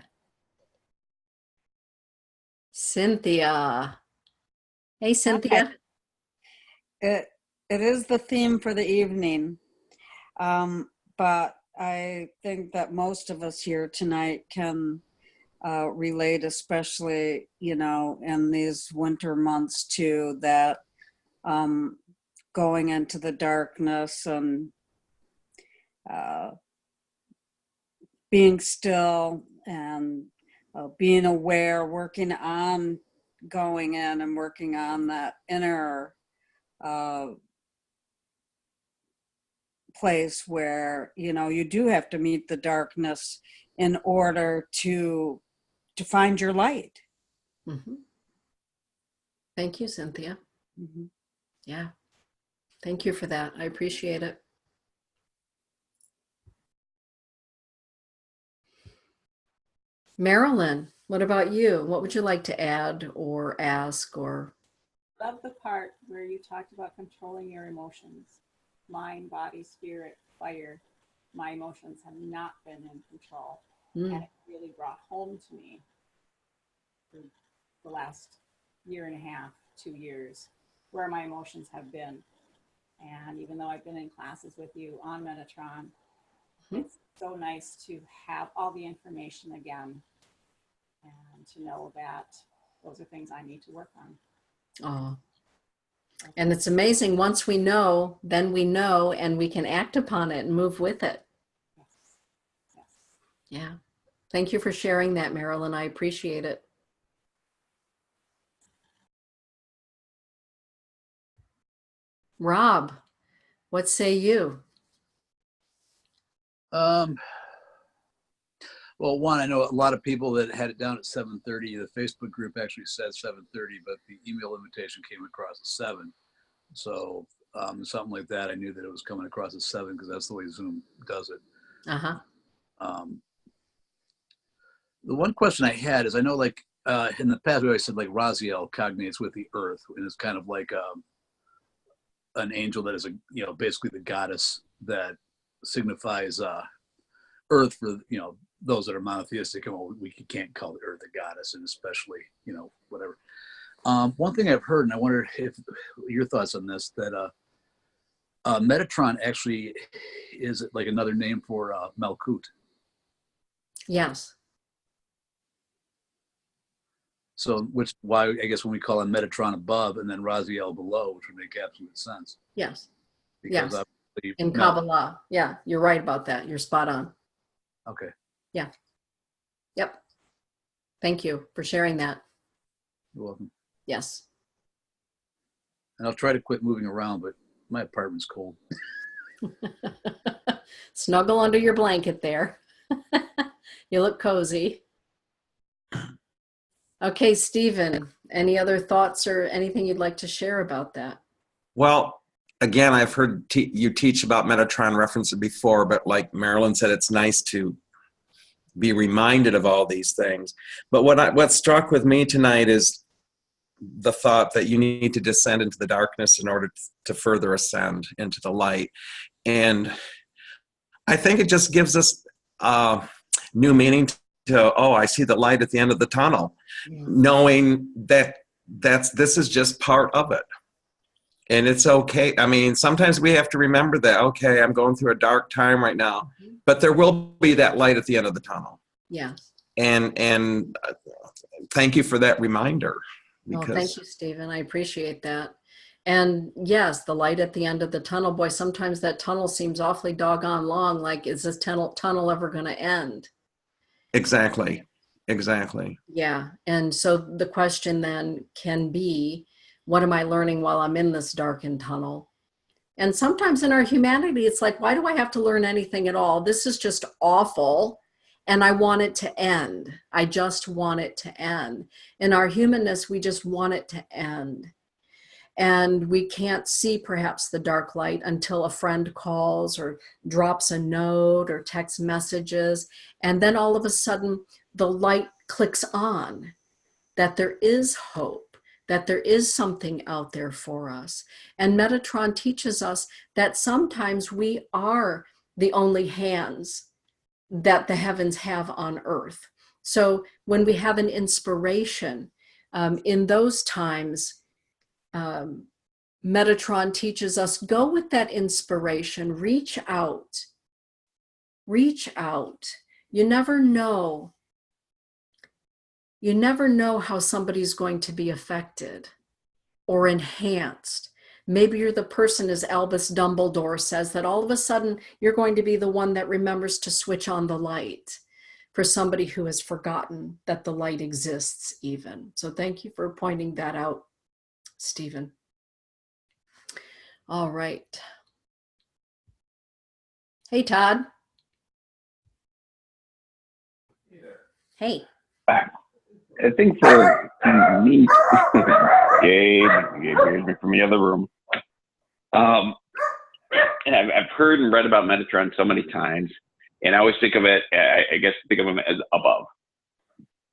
Cynthia. Hey, Cynthia. It is the theme for the evening, but I think that most of us here tonight can relate, especially in these winter months too, that going into the darkness and being still and being aware, working on going in and working on that inner place where you do have to meet the darkness in order to find your light. Mm-hmm. Thank you, Cynthia. Mm-hmm. Yeah. Thank you for that. I appreciate it. Marilyn, what about you? What would you like to add or ask or? Love the part where you talked about controlling your emotions. Mind, body, spirit, fire. My emotions have not been in control. And it really brought home to me for the last year and a half, 2 years, where my emotions have been. And even though I've been in classes with you on Metatron, it's so nice to have all the information again and to know that those are things I need to work on. Oh. And it's amazing. Once we know, then we know, and we can act upon it and move with it. Yes. Yes. Yeah. Thank you for sharing that, Marilyn. I appreciate it. Rob, what say you? Well, one, I know a lot of people that had it down at 7:30. The Facebook group actually said 7:30, but the email invitation came across at 7. So something like that, I knew that it was coming across at 7 because that's the way Zoom does it. Uh-huh. The one question I had is, I know like in the past we always said like Raziel cognates with the earth, and it's kind of like an angel that is basically the goddess that signifies earth for those that are monotheistic. And we can't call the earth a goddess, and especially whatever. One thing I've heard, and I wonder if your thoughts on this, that Metatron actually is like another name for Malkut. Yes. So, which why I guess when we call him Metatron above and then Raziel below, which would make absolute sense. Yes. Because yes. In Kabbalah. Yeah, you're right about that. You're spot on. Okay. Yeah. Yep. Thank you for sharing that. You're welcome. Yes. And I'll try to quit moving around, but my apartment's cold. Snuggle under your blanket there. You look cozy. Okay, Stephen, any other thoughts or anything you'd like to share about that? Well, again, I've heard you teach about Metatron references before, but like Marilyn said, it's nice to be reminded of all these things. But what struck with me tonight is the thought that you need to descend into the darkness in order to further ascend into the light. And I think it just gives us new meaning to, oh, I see the light at the end of the tunnel, Yeah. knowing that this is just part of it. And it's okay. I mean, sometimes we have to remember that, okay, I'm going through a dark time right now, but there will be that light at the end of the tunnel. Yeah. And thank you for that reminder. Well, thank you, Stephen. I appreciate that. And yes, the light at the end of the tunnel, boy, sometimes that tunnel seems awfully doggone long. Like, is this tunnel ever going to end? Exactly. Yeah. And so the question then can be, what am I learning while I'm in this darkened tunnel? And sometimes in our humanity, it's like, why do I have to learn anything at all? This is just awful. And I want it to end. I just want it to end. In our humanness, we just want it to end. And we can't see perhaps the dark light until a friend calls or drops a note or text messages. And then all of a sudden, the light clicks on, that there is hope, that there is something out there for us. And Metatron teaches us that sometimes we are the only hands that the heavens have on earth. So when we have an inspiration, in those times, Metatron teaches us, go with that inspiration, reach out. You never know how somebody's going to be affected or enhanced. Maybe you're the person, as Albus Dumbledore says, that all of a sudden you're going to be the one that remembers to switch on the light for somebody who has forgotten that the light exists even. So thank you for pointing that out, Stephen. All right. Hey, Todd. Hey. I think for me, Gabe from the other room. And I've heard and read about Metatron so many times, and I always think of it, I guess, think of him as above.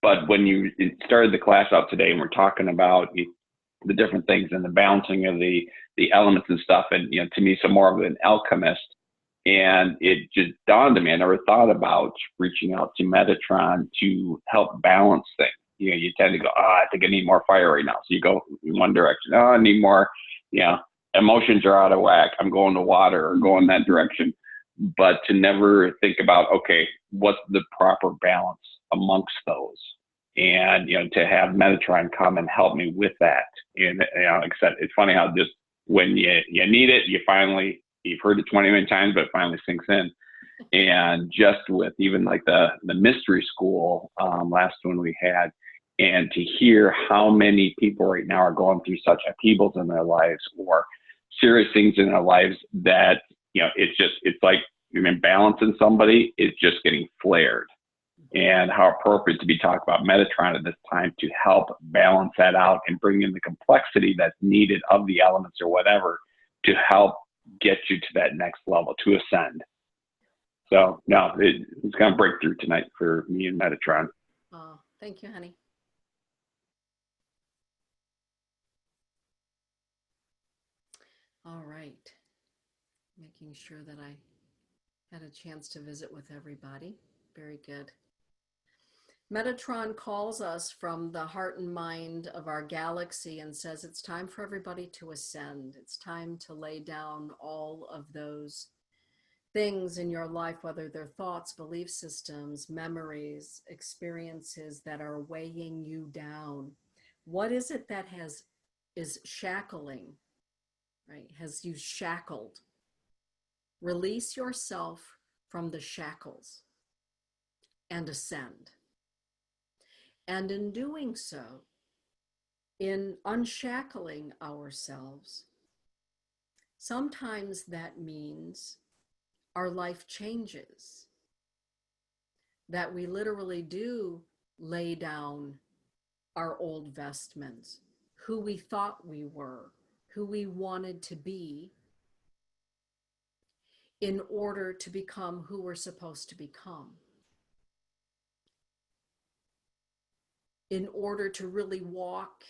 But when you started the class out today, and we're talking about the different things and the balancing of the elements and stuff, and to me, some more of an alchemist. And it just dawned on me, I never thought about reaching out to Metatron to help balance things. You tend to go, I think I need more fire right now. So you go in one direction. I need more, emotions are out of whack. I'm going to water or going that direction. But to never think about, okay, what's the proper balance amongst those? And, to have Metatron come and help me with that. And, like I said, it's funny how just when you need it, you've heard it 20 million times, but it finally sinks in. And just with even like the mystery school last one we had, and to hear how many people right now are going through such upheavals in their lives or serious things in their lives that, it's like balancing somebody is just getting flared. And how appropriate to be talking about Metatron at this time to help balance that out and bring in the complexity that's needed of the elements or whatever to help get you to that next level, to ascend. So no, it's going to break through tonight for me and Metatron. Oh, thank you, honey. All right. Making sure that I had a chance to visit with everybody. Very good. Metatron calls us from the heart and mind of our galaxy and says it's time for everybody to ascend. It's time to lay down all of those things in your life, whether they're thoughts, belief systems, memories, experiences that are weighing you down. What is it that is shackling, right? Has you shackled? Release yourself from the shackles and ascend. And in doing so, in unshackling ourselves, sometimes that means our life changes, that we literally do lay down our old vestments, who we thought we were, who we wanted to be, in order to become who we're supposed to become. In order to really walk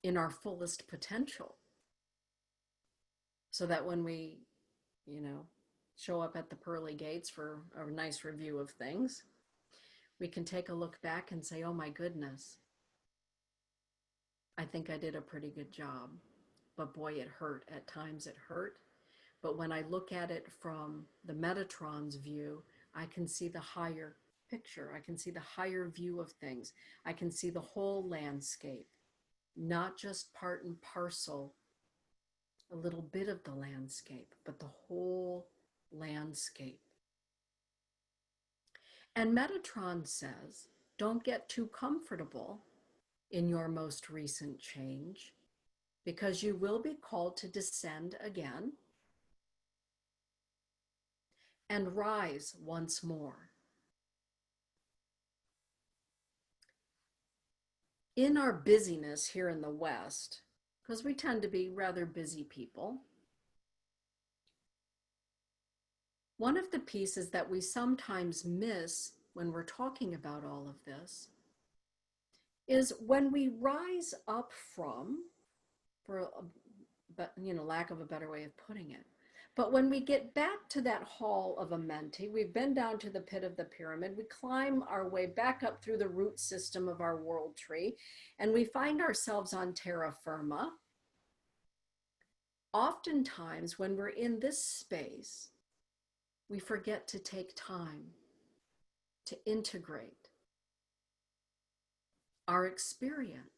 in our fullest potential. So that when we, show up at the pearly gates for a nice review of things, we can take a look back and say, oh my goodness, I think I did a pretty good job. But boy, it hurt. At times it hurt. But when I look at it from the Metatron's view, I can see the higher picture. I can see the higher view of things. I can see the whole landscape, not just part and parcel, a little bit of the landscape, but the whole landscape. And Metatron says, don't get too comfortable in your most recent change, because you will be called to descend again and rise once more. In our busyness here in the West, because we tend to be rather busy people, one of the pieces that we sometimes miss when we're talking about all of this is when we rise up from, lack of a better way of putting it, but when we get back to that hall of Amenti, we've been down to the pit of the pyramid, we climb our way back up through the root system of our world tree, and we find ourselves on terra firma. Oftentimes, when we're in this space, we forget to take time to integrate our experience.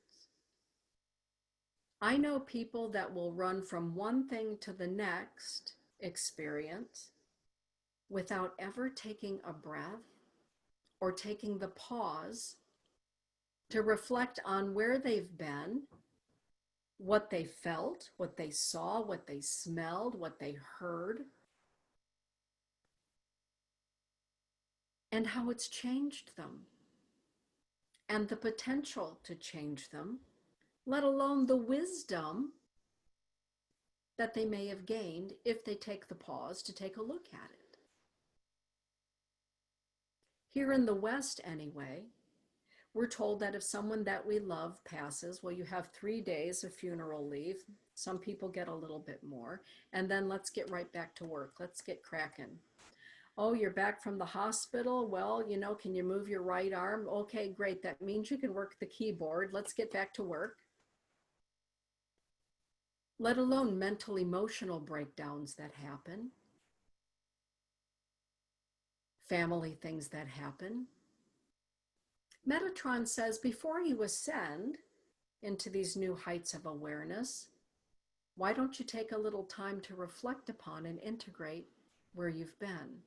I know people that will run from one thing to the next experience without ever taking a breath or taking the pause to reflect on where they've been, what they felt, what they saw, what they smelled, what they heard, and how it's changed them, and the potential to change them, let alone the wisdom that they may have gained if they take the pause to take a look at it. Here in the West, anyway, we're told that if someone that we love passes, well, you have 3 days of funeral leave. Some people get a little bit more, and then let's get right back to work. Let's get cracking. Oh, you're back from the hospital? Well, can you move your right arm? Okay, great. That means you can work the keyboard. Let's get back to work. Let alone mental, emotional breakdowns that happen, family things that happen. Metatron says, before you ascend into these new heights of awareness, why don't you take a little time to reflect upon and integrate where you've been,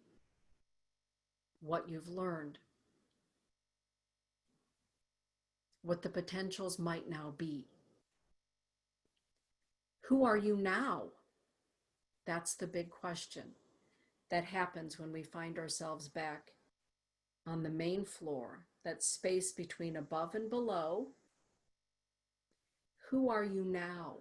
what you've learned, what the potentials might now be. Who are you now? That's the big question that happens when we find ourselves back on the main floor, that space between above and below. Who are you now?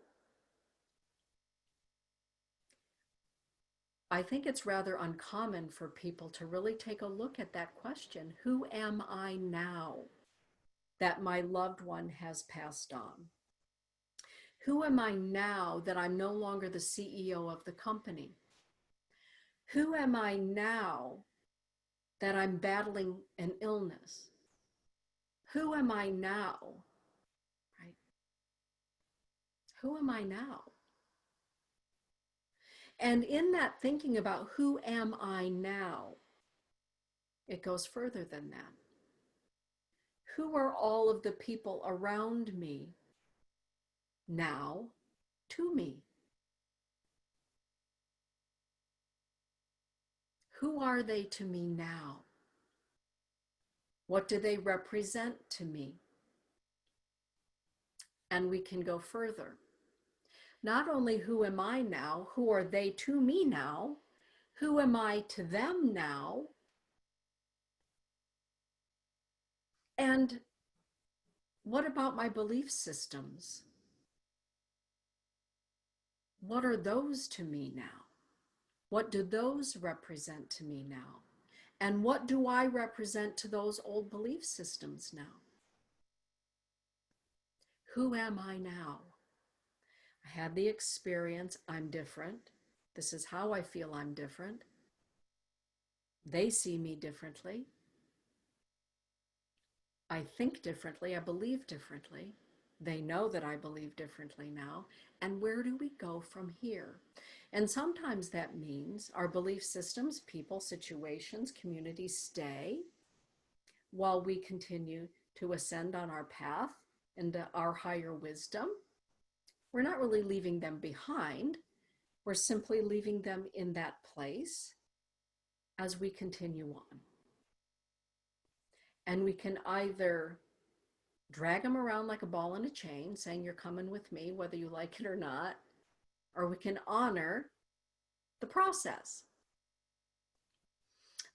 I think it's rather uncommon for people to really take a look at that question. Who am I now that my loved one has passed on? Who am I now that I'm no longer the CEO of the company? Who am I now that I'm battling an illness? Who am I now? Right? Who am I now? And in that thinking about who am I now, it goes further than that. Who are all of the people around me now to me? Who are they to me now? What do they represent to me? And we can go further. Not only who am I now, who are they to me now? Who am I to them now? And what about my belief systems? What are those to me now? What do those represent to me now? And what do I represent to those old belief systems now? Who am I now? I had the experience, I'm different. This is how I feel I'm different. They see me differently. I think differently. I believe differently. They know that I believe differently now. And where do we go from here? And sometimes that means our belief systems, people, situations, communities stay while we continue to ascend on our path into our higher wisdom. We're not really leaving them behind. We're simply leaving them in that place as we continue on. And we can either drag them around like a ball in a chain, saying you're coming with me, whether you like it or not, or we can honor the process.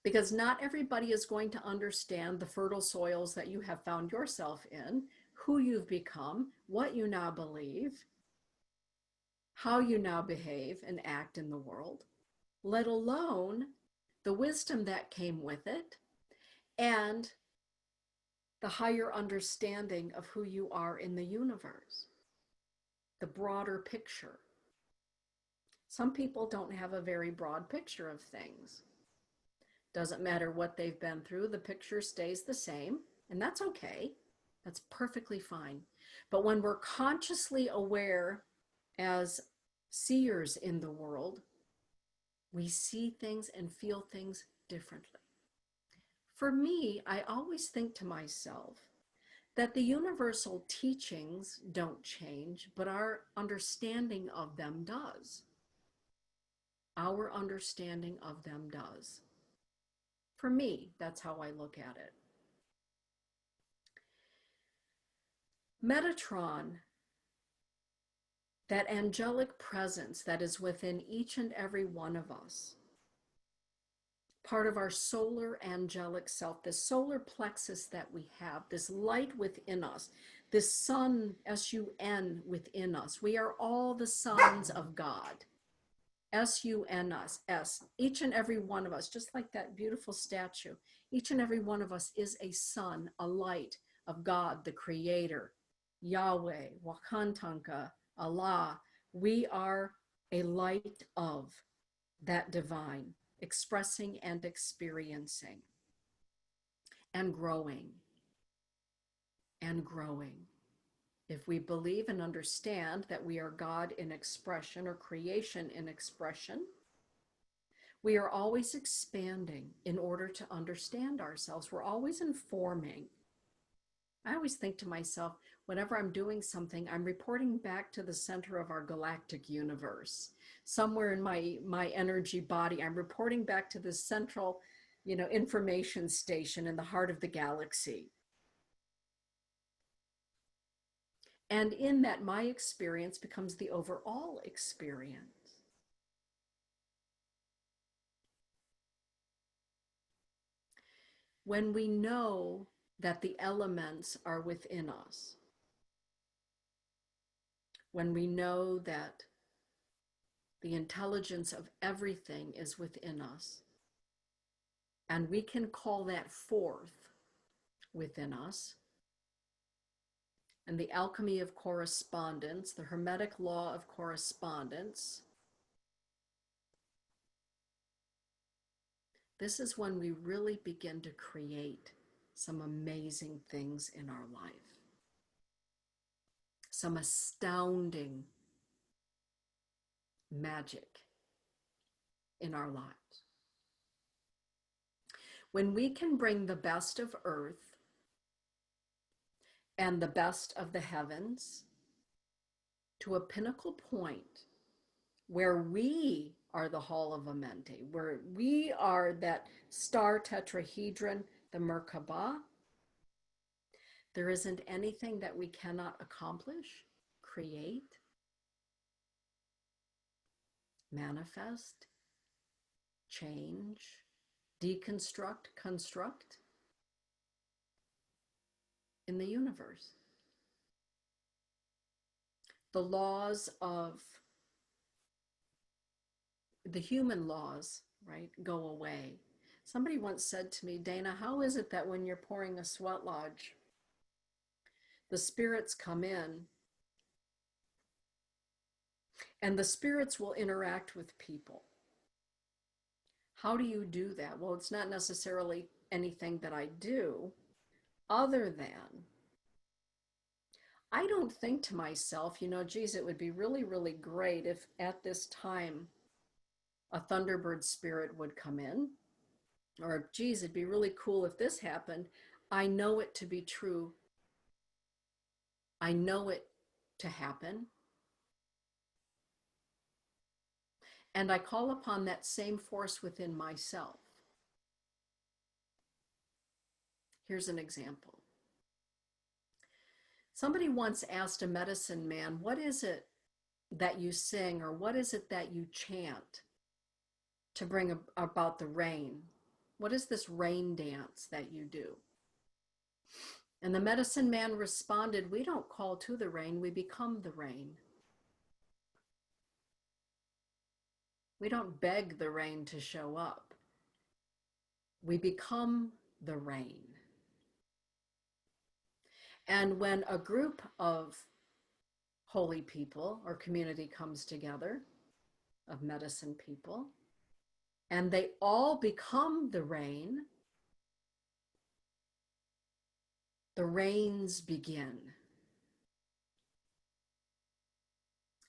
Because not everybody is going to understand the fertile soils that you have found yourself in, who you've become, what you now believe, how you now behave and act in the world, let alone the wisdom that came with it and the higher understanding of who you are in the universe, the broader picture. Some people don't have a very broad picture of things. Doesn't matter what they've been through, the picture stays the same, and that's okay. That's perfectly fine. But when we're consciously aware as seers in the world, we see things and feel things differently. For me, I always think to myself that the universal teachings don't change, but our understanding of them does. Our understanding of them does. For me, that's how I look at it. Metatron, that angelic presence that is within each and every one of us, part of our solar angelic self, this solar plexus that we have, this light within us, this sun, S-U-N, within us. We are all the sons of God. S-U-N-S, S. Each and every one of us, just like that beautiful statue, each and every one of us is a sun, a light of God, the Creator, Yahweh, Wakantanka, Allah. We are a light of that divine, expressing and experiencing and growing and growing. If we believe and understand that we are God in expression or creation in expression, we are always expanding in order to understand ourselves. We're always informing. I always think to myself, whenever I'm doing something, I'm reporting back to the center of our galactic universe. Somewhere in my energy body, I'm reporting back to the central, information station in the heart of the galaxy. And in that, my experience becomes the overall experience. When we know that the elements are within us, when we know that the intelligence of everything is within us, and we can call that forth within us, and the alchemy of correspondence, the hermetic law of correspondence, this is when we really begin to create some amazing things in our life. Some astounding magic in our lives. When we can bring the best of earth and the best of the heavens to a pinnacle point where we are the Hall of Amenti, where we are that star tetrahedron, the Merkabah, there isn't anything that we cannot accomplish, create, manifest, change, deconstruct, construct in the universe. The laws of the human laws, right, go away. Somebody once said to me, Dana, how is it that when you're pouring a sweat lodge, the spirits come in and the spirits will interact with people? How do you do that? Well, it's not necessarily anything that I do other than I don't think to myself, geez, it would be really, really great if at this time a Thunderbird spirit would come in, or geez, it'd be really cool if this happened. I know it to be true. I know it to happen. And I call upon that same force within myself. Here's an example. Somebody once asked a medicine man, what is it that you sing, or what is it that you chant to bring about the rain? What is this rain dance that you do? And the medicine man responded, we don't call to the rain, we become the rain. We don't beg the rain to show up. We become the rain. And when a group of holy people or community comes together, of medicine people, and they all become the rain, the rains begin.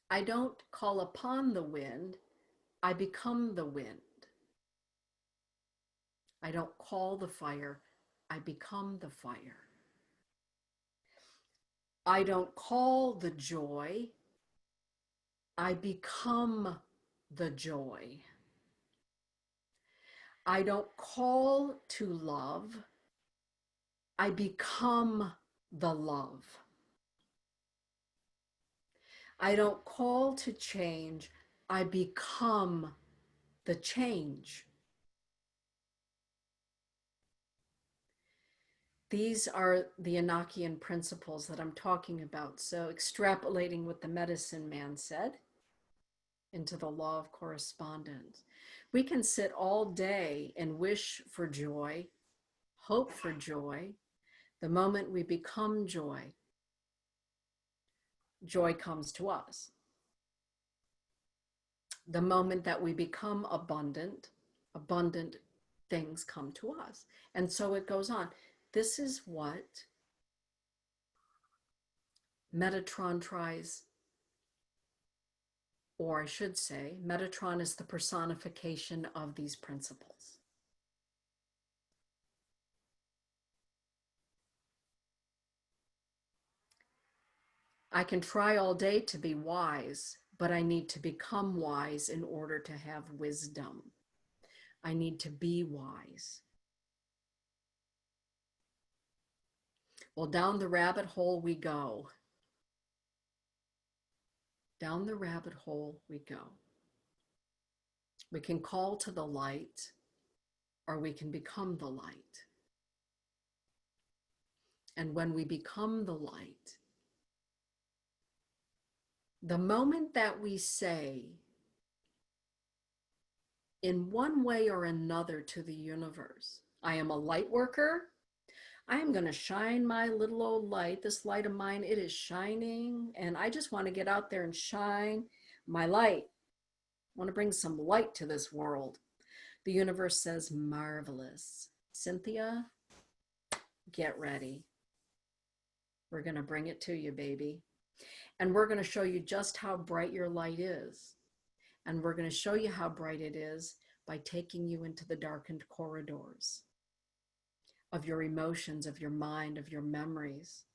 I don't call upon the wind, I become the wind. I don't call the fire, I become the fire. I don't call the joy, I become the joy. I don't call to love, I become the love. I don't call to change, I become the change. These are the Enochian principles that I'm talking about. So extrapolating what the medicine man said into the law of correspondence. We can sit all day and wish for joy, hope for joy. The moment we become joy, joy comes to us. The moment that we become abundant, abundant things come to us. And so it goes on. This is what Metatron tries, or I should say, Metatron is the personification of these principles. I can try all day to be wise, but I need to become wise in order to have wisdom. I need to be wise. Well, down the rabbit hole we go. Down the rabbit hole we go. We can call to the light, or we can become the light. And when we become the light, the moment that we say, in one way or another to the universe, I am a light worker, I am going to shine my little old light, this light of mine, it is shining, and I just want to get out there and shine my light. I want to bring some light to this world. The universe says, marvelous. Cynthia, get ready. We're going to bring it to you, baby. And we're going to show you just how bright your light is. And we're going to show you how bright it is by taking you into the darkened corridors of your emotions, of your mind, of your memories,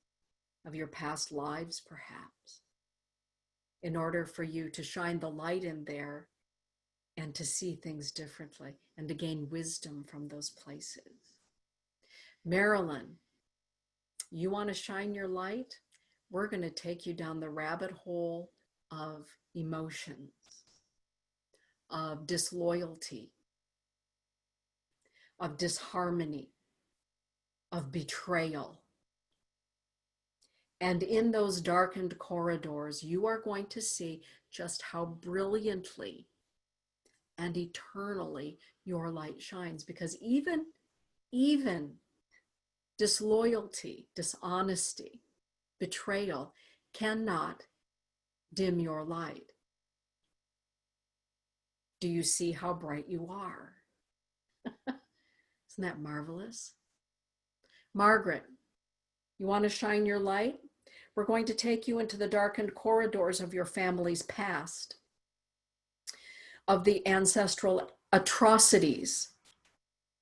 of your past lives, perhaps, in order for you to shine the light in there and to see things differently and to gain wisdom from those places. Marilyn, you want to shine your light? We're going to take you down the rabbit hole of emotions, of disloyalty, of disharmony, of betrayal. And in those darkened corridors, you are going to see just how brilliantly and eternally your light shines. Because even disloyalty, dishonesty, betrayal cannot dim your light. Do you see how bright you are? Isn't that marvelous? Margaret, you want to shine your light? We're going to take you into the darkened corridors of your family's past, of the ancestral atrocities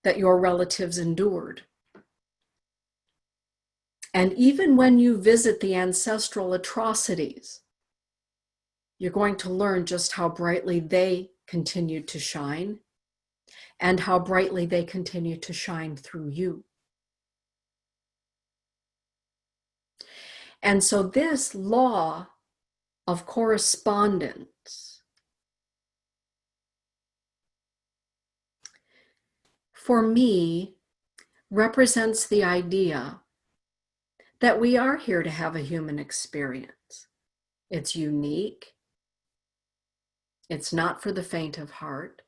that your relatives endured. And even when you visit the ancestral atrocities, you're going to learn just how brightly they continued to shine and how brightly they continue to shine through you. And so this law of correspondence, for me, represents the idea that we are here to have a human experience. It's unique. It's not for the faint of heart.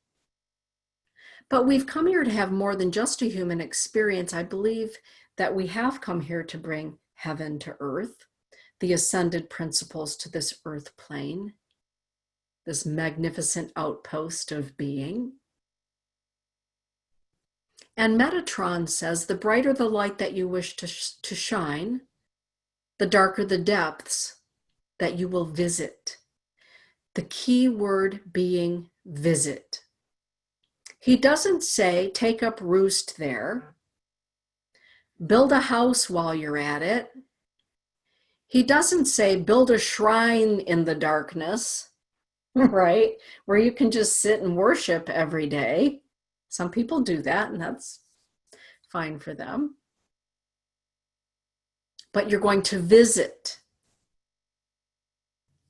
But we've come here to have more than just a human experience. I believe that we have come here to bring heaven to earth, the ascended principles to this earth plane, this magnificent outpost of being. And Metatron says, the brighter the light that you wish to shine, the darker the depths that you will visit. The key word being visit. He doesn't say take up roost there, build a house while you're at it. He doesn't say build a shrine in the darkness, right? Where you can just sit and worship every day. Some people do that, and that's fine for them. But you're going to visit.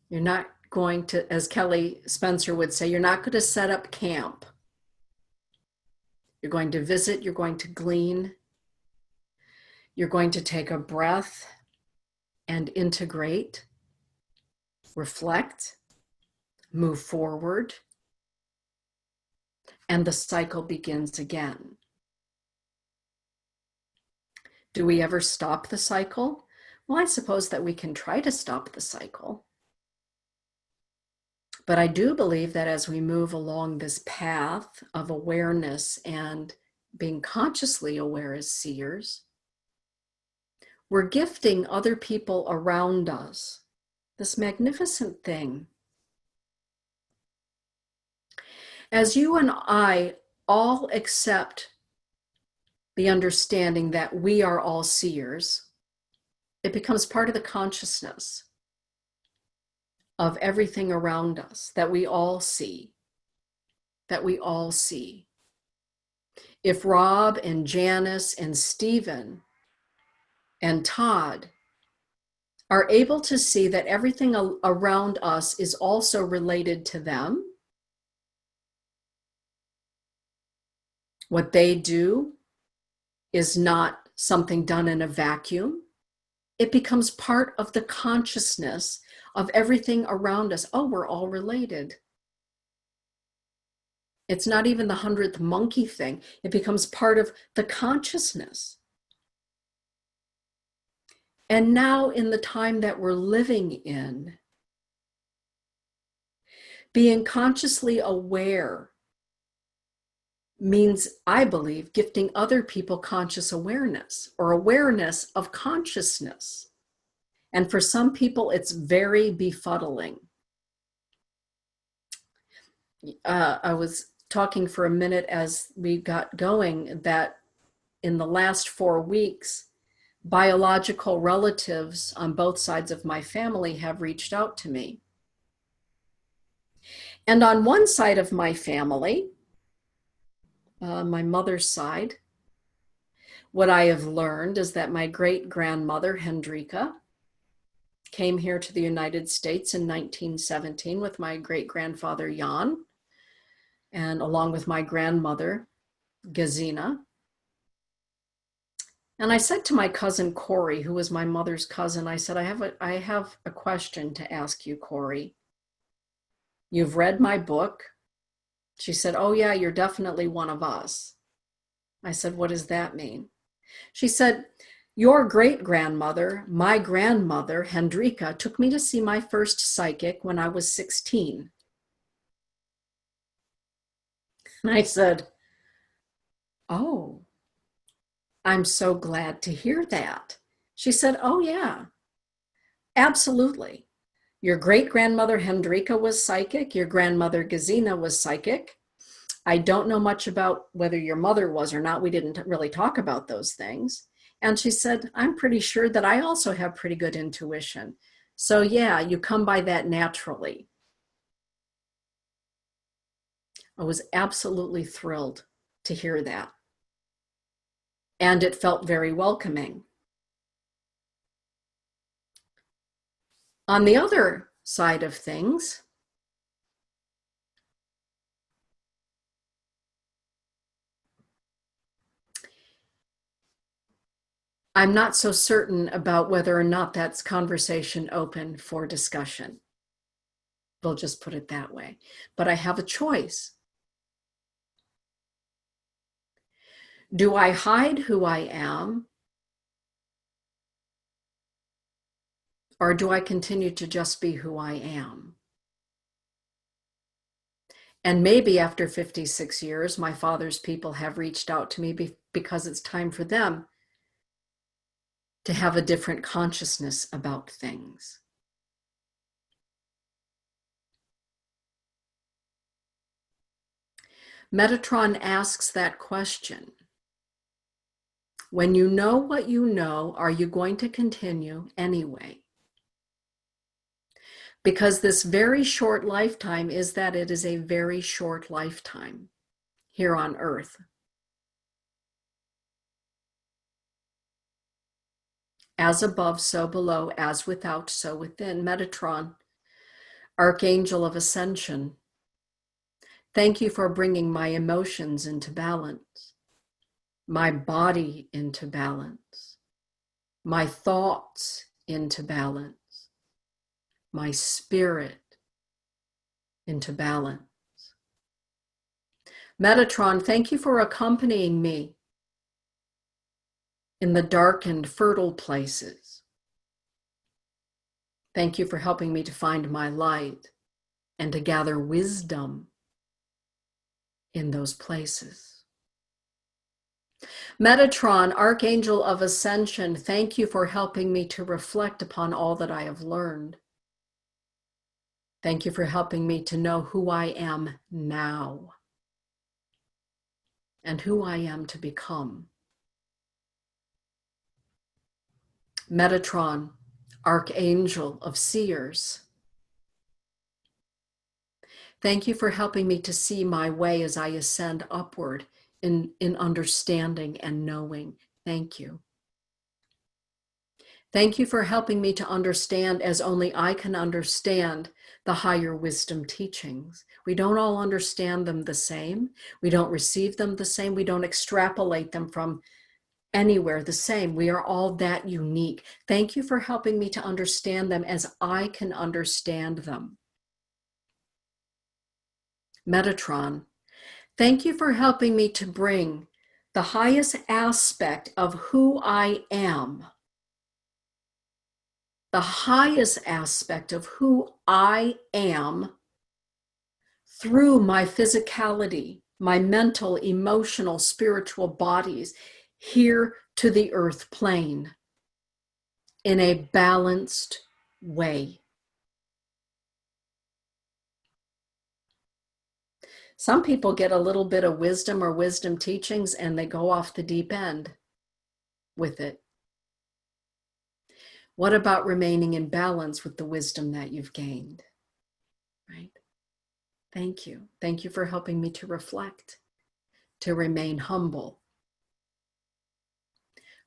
You're not going to, as Kelly Spencer would say, you're not going to set up camp. You're going to visit, you're going to glean. You're going to take a breath and integrate, reflect, move forward, and the cycle begins again. Do we ever stop the cycle? Well, I suppose that we can try to stop the cycle. But I do believe that as we move along this path of awareness and being consciously aware as seers, we're gifting other people around us this magnificent thing. As you and I all accept the understanding that we are all seers, it becomes part of the consciousness of everything around us that we all see, that we all see. If Rob and Janice and Stephen and Todd are able to see that everything around us is also related to them, what they do is not something done in a vacuum. It becomes part of the consciousness of everything around us. Oh, we're all related. It's not even the 100th monkey thing. It becomes part of the consciousness. And now in the time that we're living in, being consciously aware means, I believe, gifting other people conscious awareness or awareness of consciousness. And for some people, it's very befuddling. I was talking for a minute as we got going that in the last 4 weeks, biological relatives on both sides of my family have reached out to me. And on one side of my family, my mother's side, what I have learned is that my great-grandmother, Hendrika, came here to the United States in 1917 with my great-grandfather, Jan, and along with my grandmother, Gazina. And I said to my cousin, Corey, who was my mother's cousin, I said, I have a question to ask you, Corey. You've read my book. She said, oh yeah, you're definitely one of us. I said, what does that mean? She said, your great-grandmother, my grandmother, Hendrika, took me to see my first psychic when I was 16. And I said, oh, I'm so glad to hear that. She said, oh yeah, absolutely. Your great-grandmother Hendrika was psychic. Your grandmother Gesina was psychic. I don't know much about whether your mother was or not. We didn't really talk about those things. And she said, I'm pretty sure that I also have pretty good intuition. So yeah, you come by that naturally. I was absolutely thrilled to hear that. And it felt very welcoming. On the other side of things, I'm not so certain about whether or not that's conversation open for discussion. We'll just put it that way. But I have a choice. Do I hide who I am? Or do I continue to just be who I am? And maybe after 56 years, my father's people have reached out to me because it's time for them to have a different consciousness about things. Metatron asks that question. When you know what you know, are you going to continue anyway? Because this very short lifetime is that it is a very short lifetime here on Earth. As above, so below, as without, so within. Metatron, Archangel of Ascension, thank you for bringing my emotions into balance, my body into balance, my thoughts into balance, my spirit into balance. Metatron, thank you for accompanying me in the darkened, fertile places. Thank you for helping me to find my light and to gather wisdom in those places. Metatron, Archangel of Ascension, thank you for helping me to reflect upon all that I have learned. Thank you for helping me to know who I am now and who I am to become. Metatron, Archangel of Seers, thank you for helping me to see my way as I ascend upward in understanding and knowing. Thank you. Thank you for helping me to understand as only I can understand the higher wisdom teachings. We don't all understand them the same. We don't receive them the same. We don't extrapolate them from anywhere the same. We are all that unique. Thank you for helping me to understand them as I can understand them. Metatron, thank you for helping me to bring the highest aspect of who I am, the highest aspect of who I am through my physicality, my mental, emotional, spiritual bodies here to the earth plane in a balanced way. Some people get a little bit of wisdom or wisdom teachings and they go off the deep end with it. What about remaining in balance with the wisdom that you've gained? Right? Thank you. Thank you for helping me to reflect, to remain humble,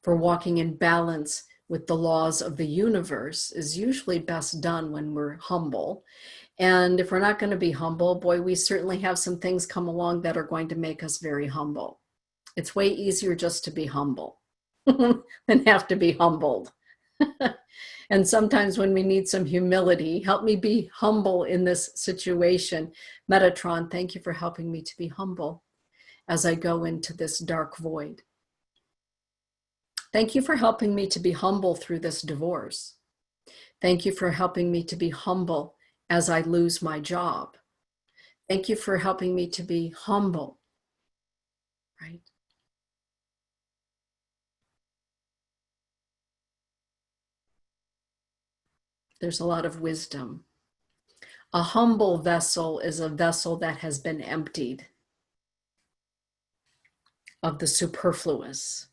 for walking in balance with the laws of the universe is usually best done when we're humble. And if we're not going to be humble, boy, we certainly have some things come along that are going to make us very humble. It's way easier just to be humble than have to be humbled. And sometimes when we need some humility, help me be humble in this situation. Metatron, thank you for helping me to be humble as I go into this dark void. Thank you for helping me to be humble through this divorce. Thank you for helping me to be humble as I lose my job. Thank you for helping me to be humble, right? There's a lot of wisdom. A humble vessel is a vessel that has been emptied of the superfluous.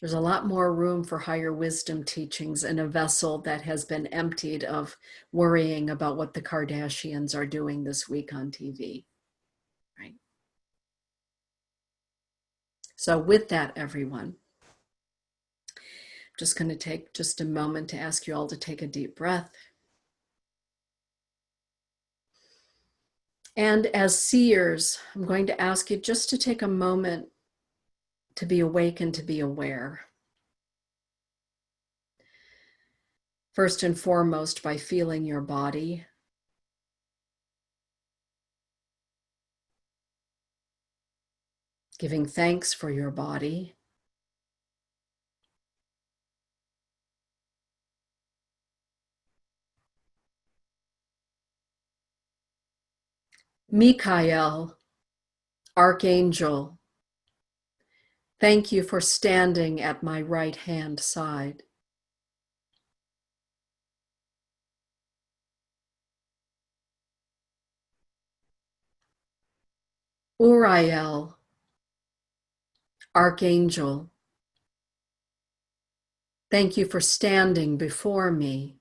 There's a lot more room for higher wisdom teachings in a vessel that has been emptied of worrying about what the Kardashians are doing this week on TV, right? So with that, everyone, I'm just going to take just a moment to ask you all to take a deep breath. And as seers, I'm going to ask you just to take a moment to be awake and to be aware. First and foremost, by feeling your body. Giving thanks for your body. Michael, Archangel, thank you for standing at my right-hand side. Uriel, Archangel, thank you for standing before me.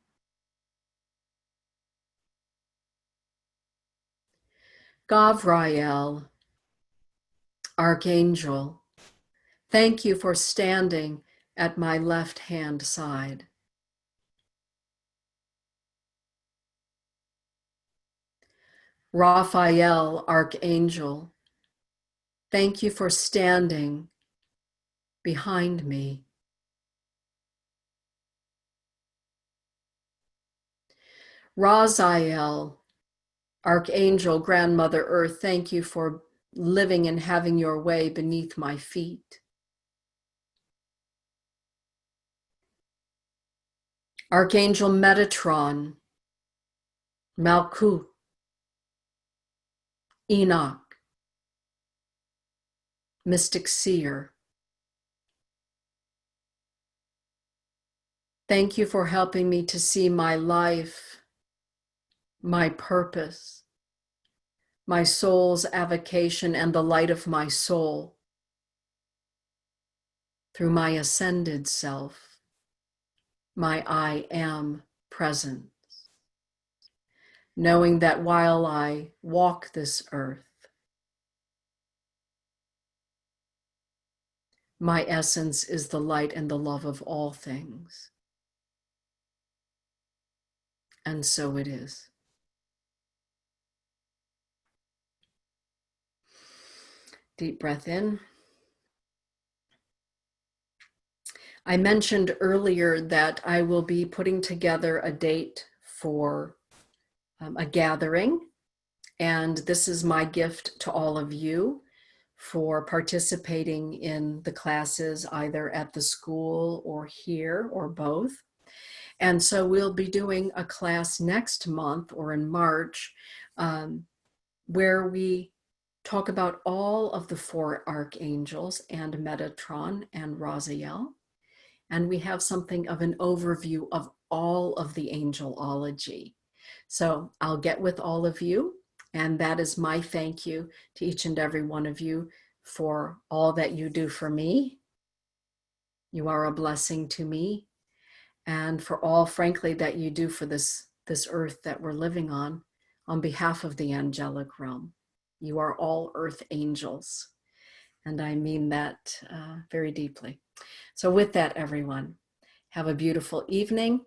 Gavriel, Archangel, thank you for standing at my left-hand side. Raphael, Archangel, thank you for standing behind me. Raziel, Archangel, Grandmother Earth, thank you for living and having your way beneath my feet. Archangel Metatron, Malkuth, Enoch, Mystic Seer, thank you for helping me to see my life, my purpose, my soul's avocation, and the light of my soul through my ascended self, my I am presence. Knowing that while I walk this earth, my essence is the light and the love of all things. And so it is. Deep breath in. I mentioned earlier that I will be putting together a date for a gathering, and this is my gift to all of you for participating in the classes either at the school or here or both. And so we'll be doing a class next month or in March where we talk about all of the 4 archangels and Metatron and Raziel. And we have something of an overview of all of the angelology. So I'll get with all of you, and that is my thank you to each and every one of you for all that you do for me. You are a blessing to me, and for all, frankly, that you do for this earth that we're living on behalf of the angelic realm. You are all earth angels, and I mean that very deeply. So with that, everyone, have a beautiful evening.